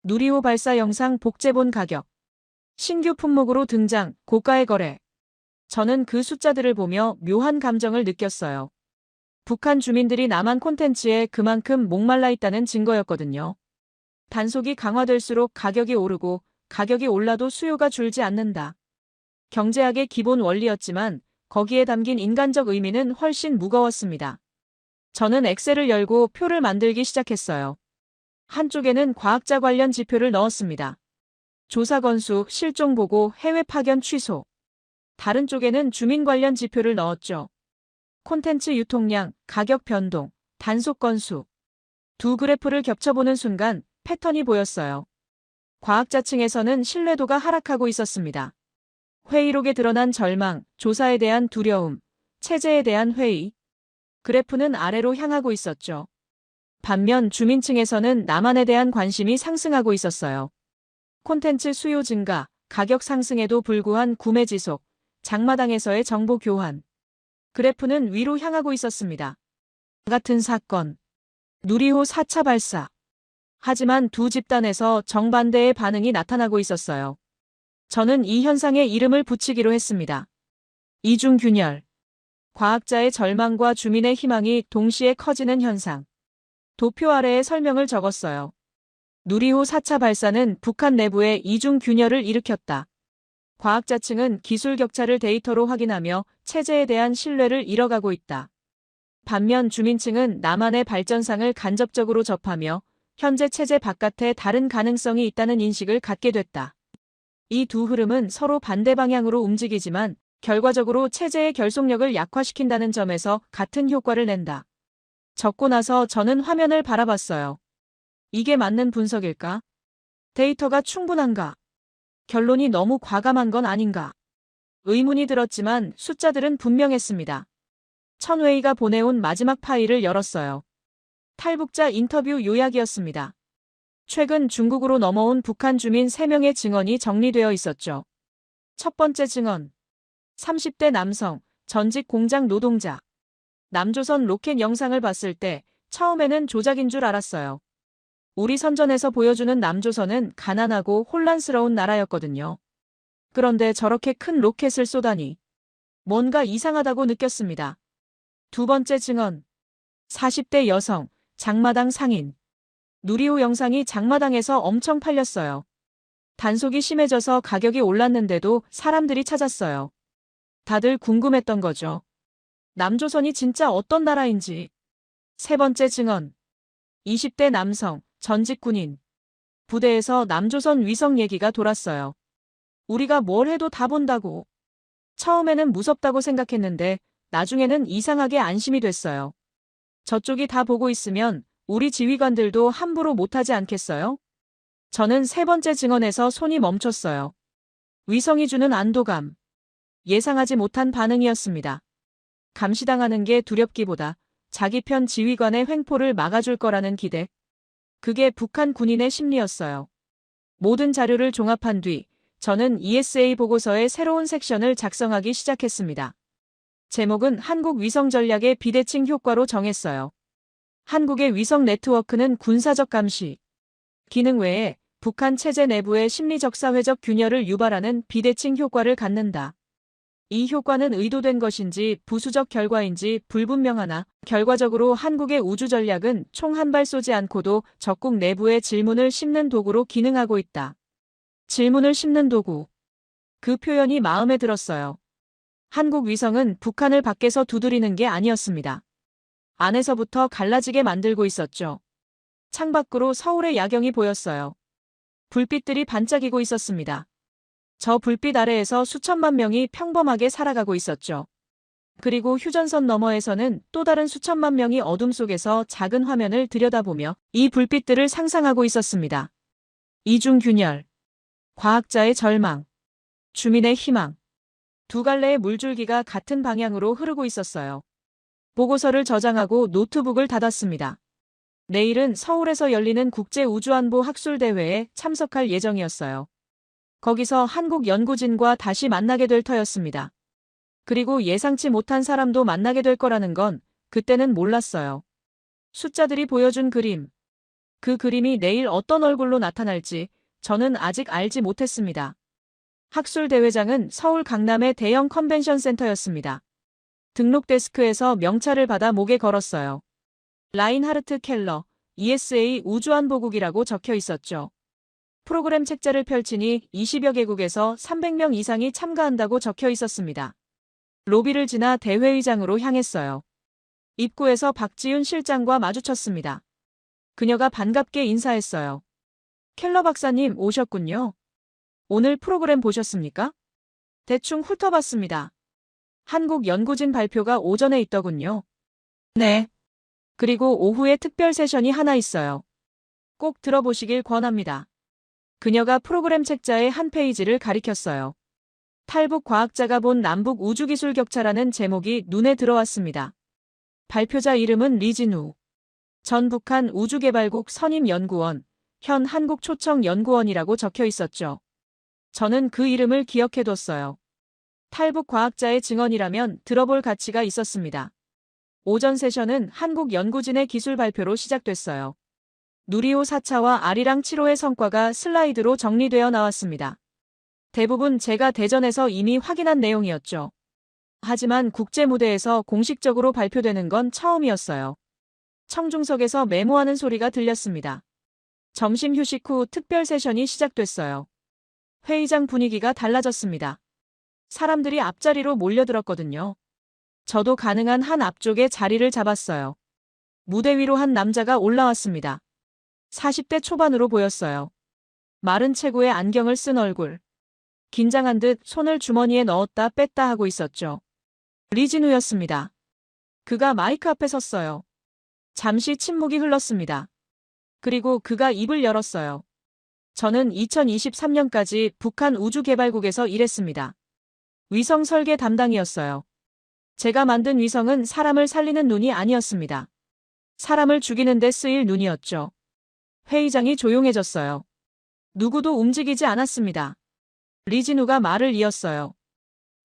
누리호 발사 영상 복제본 가격. 신규 품목으로 등장, 고가의 거래. 저는 그 숫자들을 보며 묘한 감정을 느꼈어요. 북한 주민들이 남한 콘텐츠에 그만큼 목말라 있다는 증거였거든요. 단속이 강화될수록 가격이 오르고 가격이 올라도 수요가 줄지 않는다. 경제학의 기본 원리였지만 거기에 담긴 인간적 의미는 훨씬 무거웠습니다. 저는 엑셀을 열고 표를 만들기 시작했어요. 한쪽에는 과학자 관련 지표를 넣었습니다. 조사 건수, 실종 보고, 해외 파견 취소. 다른 쪽에는 주민 관련 지표를 넣었죠. 콘텐츠 유통량, 가격 변동, 단속 건수. 두 그래프를 겹쳐보는 순간 패턴이 보였어요. 과학자 층에서는 신뢰도가 하락하고 있었습니다. 회의록에 드러난 절망, 조사에 대한 두려움, 체제에 대한 회의. 그래프는 아래로 향하고 있었죠. 반면 주민층에서는 남한에 대한 관심이 상승하고 있었어요. 콘텐츠 수요 증가, 가격 상승에도 불구한 구매 지속, 장마당에서의 정보 교환. 그래프는 위로 향하고 있었습니다. 같은 사건. 누리호 4차 발사. 하지만 두 집단에서 정반대의 반응이 나타나고 있었어요. 저는 이 현상에 이름을 붙이기로 했습니다. 이중균열. 과학자의 절망과 주민의 희망이 동시에 커지는 현상. 도표 아래에 설명을 적었어요. 누리호 4차 발사는 북한 내부의 이중균열을 일으켰다. 과학자층은 기술 격차를 데이터로 확인하며 체제에 대한 신뢰를 잃어가고 있다. 반면 주민층은 남한의 발전상을 간접적으로 접하며 현재 체제 바깥에 다른 가능성이 있다는 인식을 갖게 됐다. 이 두 흐름은 서로 반대 방향으로 움직이지만 결과적으로 체제의 결속력을 약화시킨다는 점에서 같은 효과를 낸다. 적고 나서 저는 화면을 바라봤어요. 이게 맞는 분석일까? 데이터가 충분한가? 결론이 너무 과감한 건 아닌가? 의문이 들었지만 숫자들은 분명했습니다. 천웨이가 보내온 마지막 파일을 열었어요. 탈북자 인터뷰 요약이었습니다. 최근 중국으로 넘어온 북한 주민 3명의 증언이 정리되어 있었죠. 첫 번째 증언. 30대 남성, 전직 공장 노동자. 남조선 로켓 영상을 봤을 때 처음에는 조작인 줄 알았어요. 우리 선전에서 보여주는 남조선은 가난하고 혼란스러운 나라였거든요. 그런데 저렇게 큰 로켓을 쏘다니. 뭔가 이상하다고 느꼈습니다. 두 번째 증언. 40대 여성, 장마당 상인. 누리호 영상이 장마당에서 엄청 팔렸어요. 단속이 심해져서 가격이 올랐는데도 사람들이 찾았어요. 다들 궁금했던 거죠. 남조선이 진짜 어떤 나라인지. 세 번째 증언. 20대 남성, 전직 군인. 부대에서 남조선 위성 얘기가 돌았어요. 우리가 뭘 해도 다 본다고. 처음에는 무섭다고 생각했는데 나중에는 이상하게 안심이 됐어요. 저쪽이 다 보고 있으면 우리 지휘관들도 함부로 못하지 않겠어요? 저는 세 번째 증언에서 손이 멈췄어요. 위성이 주는 안도감. 예상하지 못한 반응이었습니다. 감시당하는 게 두렵기보다 자기 편 지휘관의 횡포를 막아줄 거라는 기대. 그게 북한 군인의 심리였어요. 모든 자료를 종합한 뒤 저는 ESA 보고서의 새로운 섹션을 작성하기 시작했습니다. 제목은 한국 위성 전략의 비대칭 효과로 정했어요. 한국의 위성 네트워크는 군사적 감시, 기능 외에 북한 체제 내부의 심리적 사회적 균열을 유발하는 비대칭 효과를 갖는다. 이 효과는 의도된 것인지 부수적 결과인지 불분명하나 결과적으로 한국의 우주 전략은 총 한 발 쏘지 않고도 적국 내부의 질문을 씹는 도구로 기능하고 있다. 질문을 씹는 도구. 그 표현이 마음에 들었어요. 한국 위성은 북한을 밖에서 두드리는 게 아니었습니다. 안에서부터 갈라지게 만들고 있었죠. 창밖으로 서울의 야경이 보였어요. 불빛들이 반짝이고 있었습니다. 저 불빛 아래에서 수천만 명이 평범하게 살아가고 있었죠. 그리고 휴전선 너머에서는 또 다른 수천만 명이 어둠 속에서 작은 화면을 들여다보며 이 불빛들을 상상하고 있었습니다. 이중균열, 과학자의 절망, 주민의 희망. 두 갈래의 물줄기가 같은 방향으로 흐르고 있었어요. 보고서를 저장하고 노트북을 닫았습니다. 내일은 서울에서 열리는 국제우주안보 학술대회에 참석할 예정이었어요. 거기서 한국 연구진과 다시 만나게 될 터였습니다. 그리고 예상치 못한 사람도 만나게 될 거라는 건 그때는 몰랐어요. 숫자들이 보여준 그림. 그 그림이 내일 어떤 얼굴로 나타날지 저는 아직 알지 못했습니다. 학술대회장은 서울 강남의 대형 컨벤션 센터였습니다. 등록 데스크에서 명찰을 받아 목에 걸었어요. 라인하르트 켈러, ESA 우주안보국이라고 적혀 있었죠. 프로그램 책자를 펼치니 20여 개국에서 300명 이상이 참가한다고 적혀 있었습니다. 로비를 지나 대회의장으로 향했어요. 입구에서 박지윤 실장과 마주쳤습니다. 그녀가 반갑게 인사했어요. 켈러 박사님 오셨군요. 오늘 프로그램 보셨습니까? 대충 훑어봤습니다. 한국 연구진 발표가 오전에 있더군요. 네. 그리고 오후에 특별 세션이 하나 있어요. 꼭 들어보시길 권합니다. 그녀가 프로그램 책자의 한 페이지를 가리켰어요. 탈북 과학자가 본 남북 우주기술 격차라는 제목이 눈에 들어왔습니다. 발표자 이름은 리진우. 전 북한 우주개발국 선임연구원, 현 한국초청연구원이라고 적혀 있었죠. 저는 그 이름을 기억해뒀어요. 탈북 과학자의 증언이라면 들어볼 가치가 있었습니다. 오전 세션은 한국 연구진의 기술 발표로 시작됐어요. 누리호 4차와 아리랑 7호의 성과가 슬라이드로 정리되어 나왔습니다. 대부분 제가 대전에서 이미 확인한 내용이었죠. 하지만 국제 무대에서 공식적으로 발표되는 건 처음이었어요. 청중석에서 메모하는 소리가 들렸습니다. 점심 휴식 후 특별 세션이 시작됐어요. 회의장 분위기가 달라졌습니다. 사람들이 앞자리로 몰려들었거든요. 저도 가능한 한 앞쪽에 자리를 잡았어요. 무대 위로 한 남자가 올라왔습니다. 40대 초반으로 보였어요. 마른 체구에 안경을 쓴 얼굴. 긴장한 듯 손을 주머니에 넣었다 뺐다 하고 있었죠. 리진우였습니다. 그가 마이크 앞에 섰어요. 잠시 침묵이 흘렀습니다. 그리고 그가 입을 열었어요. 저는 2023년까지 북한 우주개발국에서 일했습니다. 위성 설계 담당이었어요. 제가 만든 위성은 사람을 살리는 눈이 아니었습니다. 사람을 죽이는 데 쓰일 눈이었죠. 회의장이 조용해졌어요. 누구도 움직이지 않았습니다. 리진우가 말을 이었어요.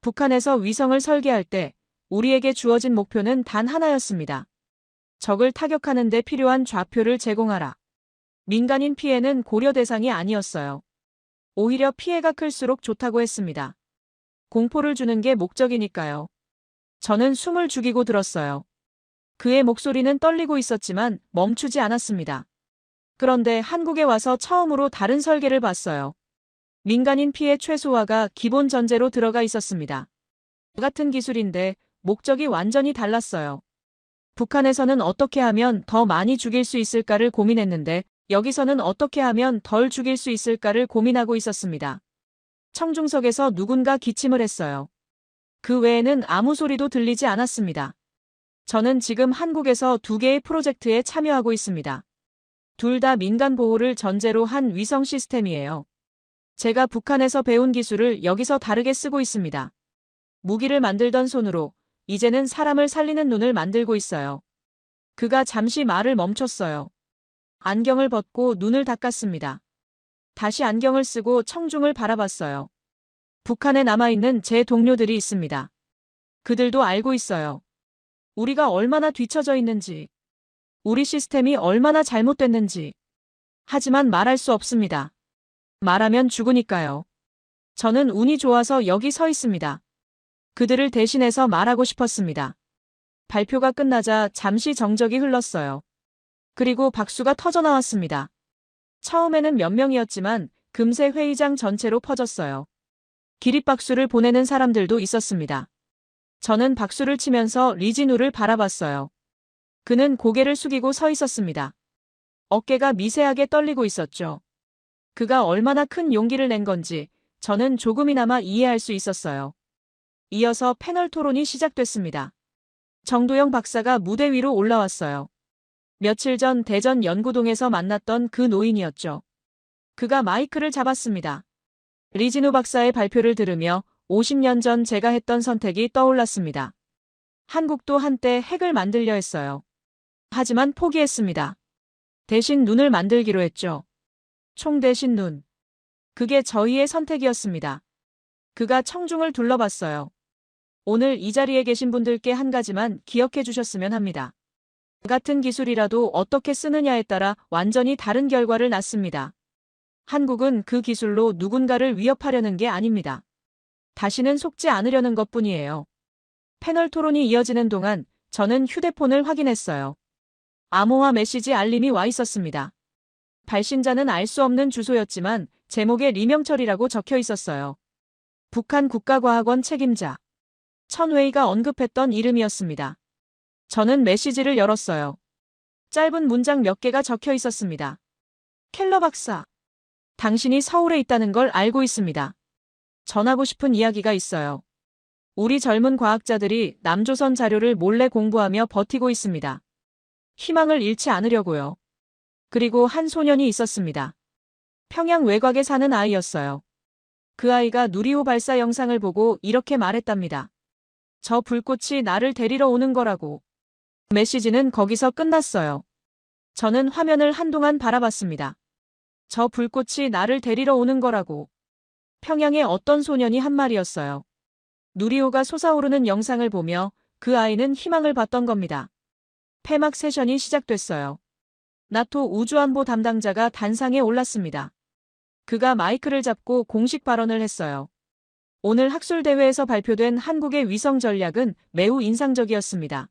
북한에서 위성을 설계할 때 우리에게 주어진 목표는 단 하나였습니다. 적을 타격하는 데 필요한 좌표를 제공하라. 민간인 피해는 고려 대상이 아니었어요. 오히려 피해가 클수록 좋다고 했습니다. 공포를 주는 게 목적이니까요. 저는 숨을 죽이고 들었어요. 그의 목소리는 떨리고 있었지만 멈추지 않았습니다. 그런데 한국에 와서 처음으로 다른 설계를 봤어요. 민간인 피해 최소화가 기본 전제로 들어가 있었습니다. 같은 기술인데 목적이 완전히 달랐어요. 북한에서는 어떻게 하면 더 많이 죽일 수 있을까를 고민했는데 여기서는 어떻게 하면 덜 죽일 수 있을까를 고민하고 있었습니다. 청중석에서 누군가 기침을 했어요. 그 외에는 아무 소리도 들리지 않았습니다. 저는 지금 한국에서 2개의 프로젝트에 참여하고 있습니다. 둘 다 민간 보호를 전제로 한 위성 시스템이에요. 제가 북한에서 배운 기술을 여기서 다르게 쓰고 있습니다. 무기를 만들던 손으로 이제는 사람을 살리는 눈을 만들고 있어요. 그가 잠시 말을 멈췄어요. 안경을 벗고 눈을 닦았습니다. 다시 안경을 쓰고 청중을 바라봤어요. 북한에 남아있는 제 동료들이 있습니다. 그들도 알고 있어요. 우리가 얼마나 뒤처져 있는지, 우리 시스템이 얼마나 잘못됐는지. 하지만 말할 수 없습니다. 말하면 죽으니까요. 저는 운이 좋아서 여기 서 있습니다. 그들을 대신해서 말하고 싶었습니다. 발표가 끝나자 잠시 정적이 흘렀어요. 그리고 박수가 터져나왔습니다. 처음에는 몇 명이었지만 금세 회의장 전체로 퍼졌어요. 기립박수를 보내는 사람들도 있었습니다. 저는 박수를 치면서 리진우를 바라봤어요. 그는 고개를 숙이고 서 있었습니다. 어깨가 미세하게 떨리고 있었죠. 그가 얼마나 큰 용기를 낸 건지 저는 조금이나마 이해할 수 있었어요. 이어서 패널 토론이 시작됐습니다. 정도영 박사가 무대 위로 올라왔어요. 며칠 전 대전 연구동에서 만났던 그 노인이었죠. 그가 마이크를 잡았습니다. 리진우 박사의 발표를 들으며 50년 전 제가 했던 선택이 떠올랐습니다. 한국도 한때 핵을 만들려 했어요. 하지만 포기했습니다. 대신 눈을 만들기로 했죠. 총 대신 눈. 그게 저희의 선택이었습니다. 그가 청중을 둘러봤어요. 오늘 이 자리에 계신 분들께 한 가지만 기억해 주셨으면 합니다. 같은 기술이라도 어떻게 쓰느냐에 따라 완전히 다른 결과를 낳습니다. 한국은 그 기술로 누군가를 위협하려는 게 아닙니다. 다시는 속지 않으려는 것뿐이에요. 패널 토론이 이어지는 동안 저는 휴대폰을 확인했어요. 암호화 메시지 알림이 와 있었습니다. 발신자는 알 수 없는 주소였지만 제목에 리명철이라고 적혀 있었어요. 북한 국가과학원 책임자. 천웨이가 언급했던 이름이었습니다. 저는 메시지를 열었어요. 짧은 문장 몇 개가 적혀 있었습니다. 켈러 박사. 당신이 서울에 있다는 걸 알고 있습니다. 전하고 싶은 이야기가 있어요. 우리 젊은 과학자들이 남조선 자료를 몰래 공부하며 버티고 있습니다. 희망을 잃지 않으려고요. 그리고 한 소년이 있었습니다. 평양 외곽에 사는 아이였어요. 그 아이가 누리호 발사 영상을 보고 이렇게 말했답니다. 저 불꽃이 나를 데리러 오는 거라고. 메시지는 거기서 끝났어요. 저는 화면을 한동안 바라봤습니다. 저 불꽃이 나를 데리러 오는 거라고. 평양의 어떤 소년이 한 말이었어요. 누리호가 솟아오르는 영상을 보며 그 아이는 희망을 봤던 겁니다. 폐막 세션이 시작됐어요. 나토 우주안보 담당자가 단상에 올랐습니다. 그가 마이크를 잡고 공식 발언을 했어요. 오늘 학술대회에서 발표된 한국의 위성 전략은 매우 인상적이었습니다.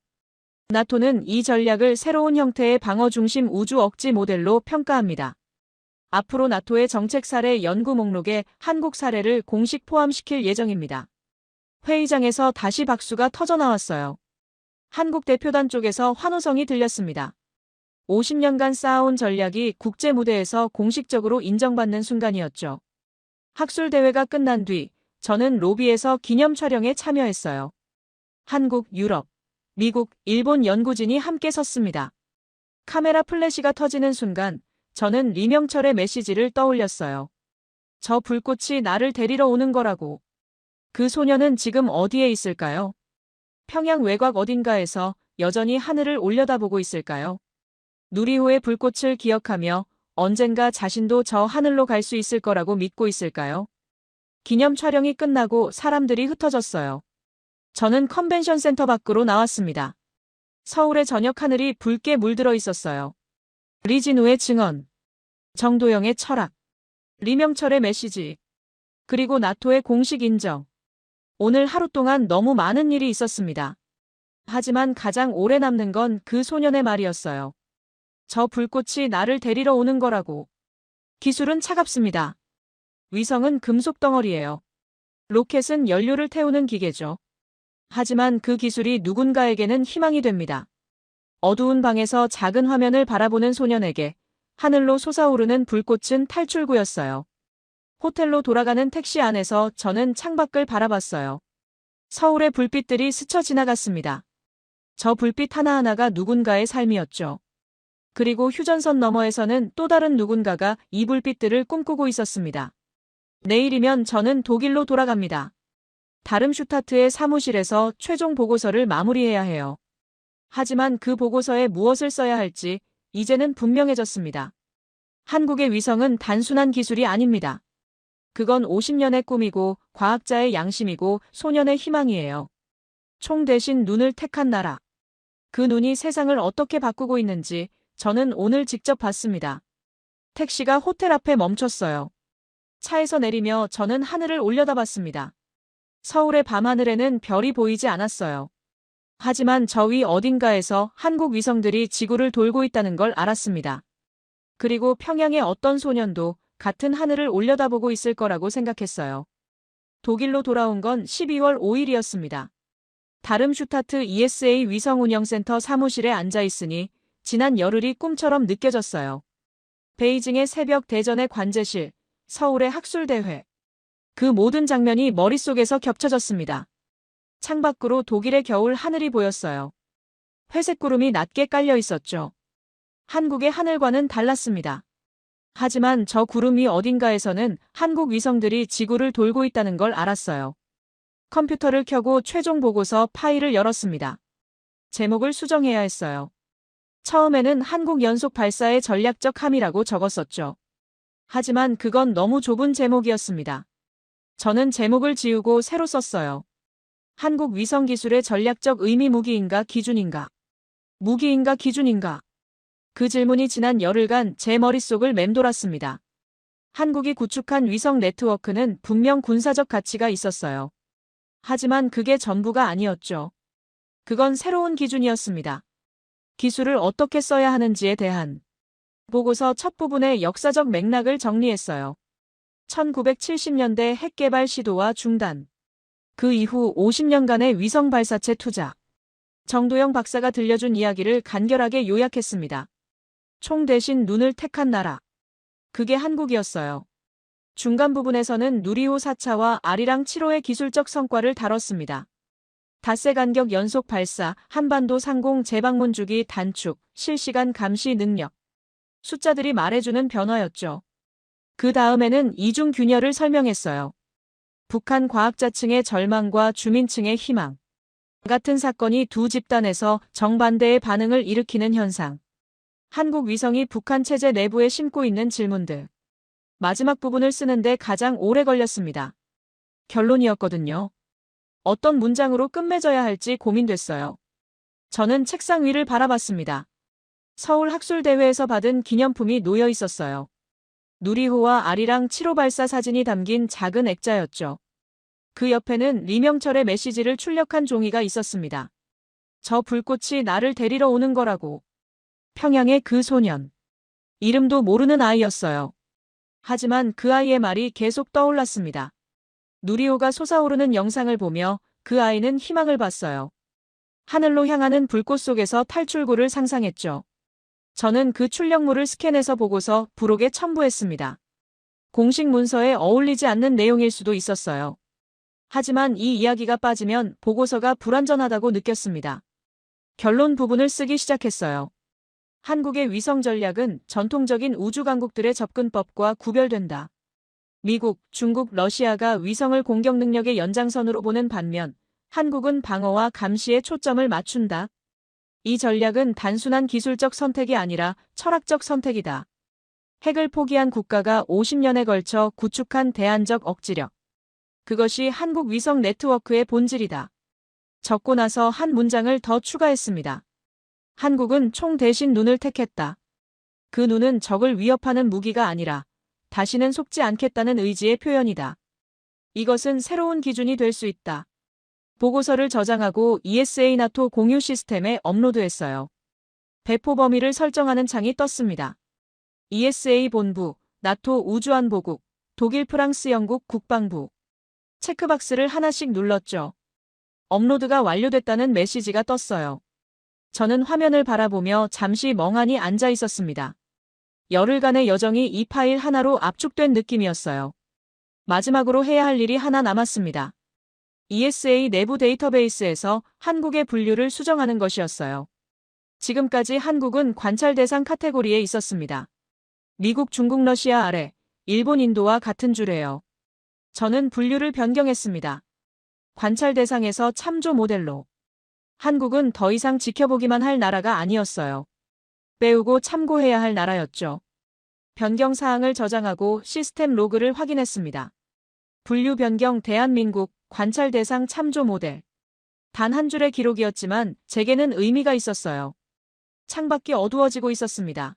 나토는 이 전략을 새로운 형태의 방어 중심 우주 억지 모델로 평가합니다. 앞으로 나토의 정책 사례 연구 목록에 한국 사례를 공식 포함시킬 예정입니다. 회의장에서 다시 박수가 터져나왔어요. 한국 대표단 쪽에서 환호성이 들렸습니다. 50년간 쌓아온 전략이 국제 무대에서 공식적으로 인정받는 순간이었죠. 학술대회가 끝난 뒤 저는 로비에서 기념 촬영에 참여했어요. 한국, 유럽, 미국, 일본 연구진이 함께 섰습니다. 카메라 플래시가 터지는 순간 저는 리명철의 메시지를 떠올렸어요. 저 불꽃이 나를 데리러 오는 거라고. 그 소녀는 지금 어디에 있을까요? 평양 외곽 어딘가에서 여전히 하늘을 올려다보고 있을까요? 누리호의 불꽃을 기억하며 언젠가 자신도 저 하늘로 갈 수 있을 거라고 믿고 있을까요? 기념 촬영이 끝나고 사람들이 흩어졌어요. 저는 컨벤션 센터 밖으로 나왔습니다. 서울의 저녁 하늘이 붉게 물들어 있었어요. 리진우의 증언, 정도영의 철학, 리명철의 메시지, 그리고 나토의 공식 인정. 오늘 하루 동안 너무 많은 일이 있었습니다. 하지만 가장 오래 남는 건 그 소년의 말이었어요. 저 불꽃이 나를 데리러 오는 거라고. 기술은 차갑습니다. 위성은 금속 덩어리예요. 로켓은 연료를 태우는 기계죠. 하지만 그 기술이 누군가에게는 희망이 됩니다. 어두운 방에서 작은 화면을 바라보는 소년에게 하늘로 솟아오르는 불꽃은 탈출구였어요. 호텔로 돌아가는 택시 안에서 저는 창밖을 바라봤어요. 서울의 불빛들이 스쳐 지나갔습니다. 저 불빛 하나하나가 누군가의 삶이었죠. 그리고 휴전선 너머에서는 또 다른 누군가가 이 불빛들을 꿈꾸고 있었습니다. 내일이면 저는 독일로 돌아갑니다. 다름슈타트의 사무실에서 최종 보고서를 마무리해야 해요. 하지만 그 보고서에 무엇을 써야 할지 이제는 분명해졌습니다. 한국의 위성은 단순한 기술이 아닙니다. 그건 50년의 꿈이고 과학자의 양심이고 소년의 희망이에요. 총 대신 눈을 택한 나라. 그 눈이 세상을 어떻게 바꾸고 있는지 저는 오늘 직접 봤습니다. 택시가 호텔 앞에 멈췄어요. 차에서 내리며 저는 하늘을 올려다봤습니다. 서울의 밤하늘에는 별이 보이지 않았어요. 하지만 저 위 어딘가에서 한국 위성들이 지구를 돌고 있다는 걸 알았습니다. 그리고 평양의 어떤 소년도 같은 하늘을 올려다보고 있을 거라고 생각했어요. 독일로 돌아온 건 12월 5일이었습니다. 다름슈타트 ESA 위성운영센터 사무실에 앉아 있으니 지난 열흘이 꿈처럼 느껴졌어요. 베이징의 새벽 대전의 관제실, 서울의 학술대회. 그 모든 장면이 머릿속에서 겹쳐졌습니다. 창밖으로 독일의 겨울 하늘이 보였어요. 회색 구름이 낮게 깔려 있었죠. 한국의 하늘과는 달랐습니다. 하지만 저 구름 위 어딘가에서는 한국 위성들이 지구를 돌고 있다는 걸 알았어요. 컴퓨터를 켜고 최종 보고서 파일을 열었습니다. 제목을 수정해야 했어요. 처음에는 한국 연속 발사의 전략적 함이라고 적었었죠. 하지만 그건 너무 좁은 제목이었습니다. 저는 제목을 지우고 새로 썼어요. 한국 위성 기술의 전략적 의미 무기인가 기준인가? 무기인가 기준인가? 그 질문이 지난 열흘간 제 머릿속을 맴돌았습니다. 한국이 구축한 위성 네트워크는 분명 군사적 가치가 있었어요. 하지만 그게 전부가 아니었죠. 그건 새로운 기준이었습니다. 기술을 어떻게 써야 하는지에 대한 보고서 첫 부분의 역사적 맥락을 정리했어요. 1970년대 핵 개발 시도와 중단. 그 이후 50년간의 위성 발사체 투자. 정도영 박사가 들려준 이야기를 간결하게 요약했습니다. 총 대신 눈을 택한 나라. 그게 한국이었어요. 중간 부분에서는 누리호 4차와 아리랑 7호의 기술적 성과를 다뤘습니다. 닷새 간격 연속 발사, 한반도 상공 재방문 주기 단축, 실시간 감시 능력. 숫자들이 말해주는 변화였죠. 그 다음에는 이중 균열을 설명했어요. 북한 과학자층의 절망과 주민층의 희망. 같은 사건이 두 집단에서 정반대의 반응을 일으키는 현상. 한국 위성이 북한 체제 내부에 심고 있는 질문들. 마지막 부분을 쓰는데 가장 오래 걸렸습니다. 결론이었거든요. 어떤 문장으로 끝맺어야 할지 고민됐어요. 저는 책상 위를 바라봤습니다. 서울 학술대회에서 받은 기념품이 놓여 있었어요. 누리호와 아리랑 7호 발사 사진이 담긴 작은 액자였죠. 그 옆에는 리명철의 메시지를 출력한 종이가 있었습니다. 저 불꽃이 나를 데리러 오는 거라고. 평양의 그 소년. 이름도 모르는 아이였어요. 하지만 그 아이의 말이 계속 떠올랐습니다. 누리호가 솟아오르는 영상을 보며 그 아이는 희망을 봤어요. 하늘로 향하는 불꽃 속에서 탈출구를 상상했죠. 저는 그 출력물을 스캔해서 보고서 부록에 첨부했습니다. 공식 문서에 어울리지 않는 내용일 수도 있었어요. 하지만 이 이야기가 빠지면 보고서가 불완전하다고 느꼈습니다. 결론 부분을 쓰기 시작했어요. 한국의 위성 전략은 전통적인 우주 강국들의 접근법과 구별된다. 미국, 중국, 러시아가 위성을 공격 능력의 연장선으로 보는 반면 한국은 방어와 감시에 초점을 맞춘다. 이 전략은 단순한 기술적 선택이 아니라 철학적 선택이다. 핵을 포기한 국가가 50년에 걸쳐 구축한 대안적 억지력. 그것이 한국 위성 네트워크의 본질이다. 적고 나서 한 문장을 더 추가했습니다. 한국은 총 대신 눈을 택했다. 그 눈은 적을 위협하는 무기가 아니라 다시는 속지 않겠다는 의지의 표현이다. 이것은 새로운 기준이 될 수 있다. 보고서를 저장하고 ESA 나토 공유 시스템에 업로드했어요. 배포 범위를 설정하는 창이 떴습니다. ESA 본부, 나토 우주안보국, 독일 프랑스 영국 국방부. 체크박스를 하나씩 눌렀죠. 업로드가 완료됐다는 메시지가 떴어요. 저는 화면을 바라보며 잠시 멍하니 앉아 있었습니다. 열흘간의 여정이 이 파일 하나로 압축된 느낌이었어요. 마지막으로 해야 할 일이 하나 남았습니다. ESA 내부 데이터베이스에서 한국의 분류를 수정하는 것이었어요. 지금까지 한국은 관찰 대상 카테고리에 있었습니다. 미국, 중국, 러시아 아래, 일본, 인도와 같은 줄이에요. 저는 분류를 변경했습니다. 관찰 대상에서 참조 모델로. 한국은 더 이상 지켜보기만 할 나라가 아니었어요. 배우고 참고해야 할 나라였죠. 변경 사항을 저장하고 시스템 로그를 확인했습니다. 분류 변경 대한민국 관찰 대상 참조 모델. 단 한 줄의 기록이었지만 제게는 의미가 있었어요. 창밖이 어두워지고 있었습니다.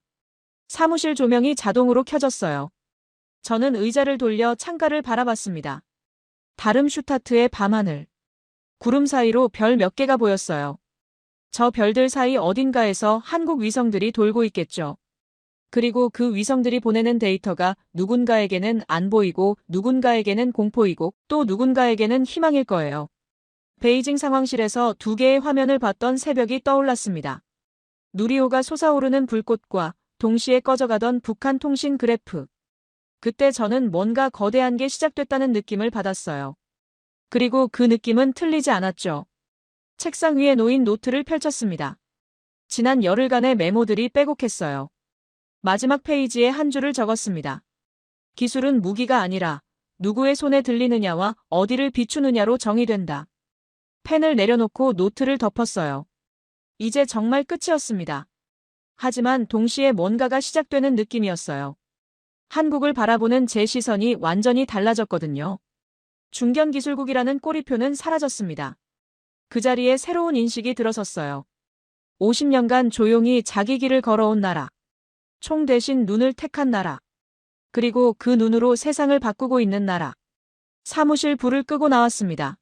사무실 조명이 자동으로 켜졌어요. 저는 의자를 돌려 창가를 바라봤습니다. 다름슈타트의 밤하늘. 구름 사이로 별 몇 개가 보였어요. 저 별들 사이 어딘가에서 한국 위성들이 돌고 있겠죠. 그리고 그 위성들이 보내는 데이터가 누군가에게는 안 보이고 누군가에게는 공포이고 또 누군가에게는 희망일 거예요. 베이징 상황실에서 두 개의 화면을 봤던 새벽이 떠올랐습니다. 누리호가 솟아오르는 불꽃과 동시에 꺼져가던 북한 통신 그래프. 그때 저는 뭔가 거대한 게 시작됐다는 느낌을 받았어요. 그리고 그 느낌은 틀리지 않았죠. 책상 위에 놓인 노트를 펼쳤습니다. 지난 열흘간의 메모들이 빼곡했어요. 마지막 페이지에 한 줄을 적었습니다. 기술은 무기가 아니라 누구의 손에 들리느냐와 어디를 비추느냐로 정의된다. 펜을 내려놓고 노트를 덮었어요. 이제 정말 끝이었습니다. 하지만 동시에 뭔가가 시작되는 느낌이었어요. 한국을 바라보는 제 시선이 완전히 달라졌거든요. 중견기술국이라는 꼬리표는 사라졌습니다. 그 자리에 새로운 인식이 들어섰어요. 50년간 조용히 자기 길을 걸어온 나라. 총 대신 눈을 택한 나라. 그리고 그 눈으로 세상을 바꾸고 있는 나라. 사무실 불을 끄고 나왔습니다.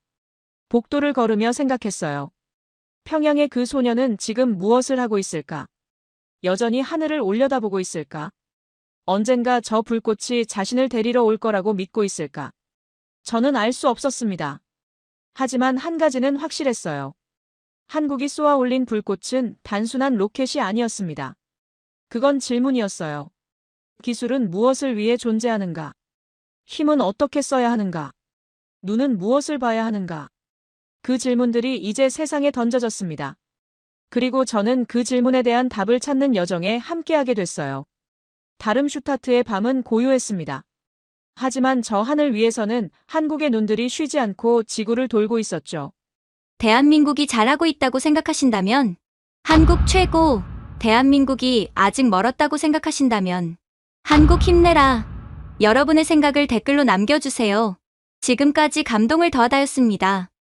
복도를 걸으며 생각했어요. 평양의 그 소녀는 지금 무엇을 하고 있을까? 여전히 하늘을 올려다보고 있을까? 언젠가 저 불꽃이 자신을 데리러 올 거라고 믿고 있을까? 저는 알 수 없었습니다. 하지만 한 가지는 확실했어요. 한국이 쏘아올린 불꽃은 단순한 로켓이 아니었습니다. 그건 질문이었어요. 기술은 무엇을 위해 존재하는가? 힘은 어떻게 써야 하는가? 눈은 무엇을 봐야 하는가? 그 질문들이 이제 세상에 던져졌습니다. 그리고 저는 그 질문에 대한 답을 찾는 여정에 함께하게 됐어요. 다름슈타트의 밤은 고요했습니다. 하지만 저 하늘 위에서는 한국의 눈들이 쉬지 않고 지구를 돌고 있었죠. 대한민국이 잘하고 있다고 생각하신다면, 한국 최고, 대한민국이 아직 멀었다고 생각하신다면, 한국 힘내라. 여러분의 생각을 댓글로 남겨주세요. 지금까지 감동을 더하다였습니다.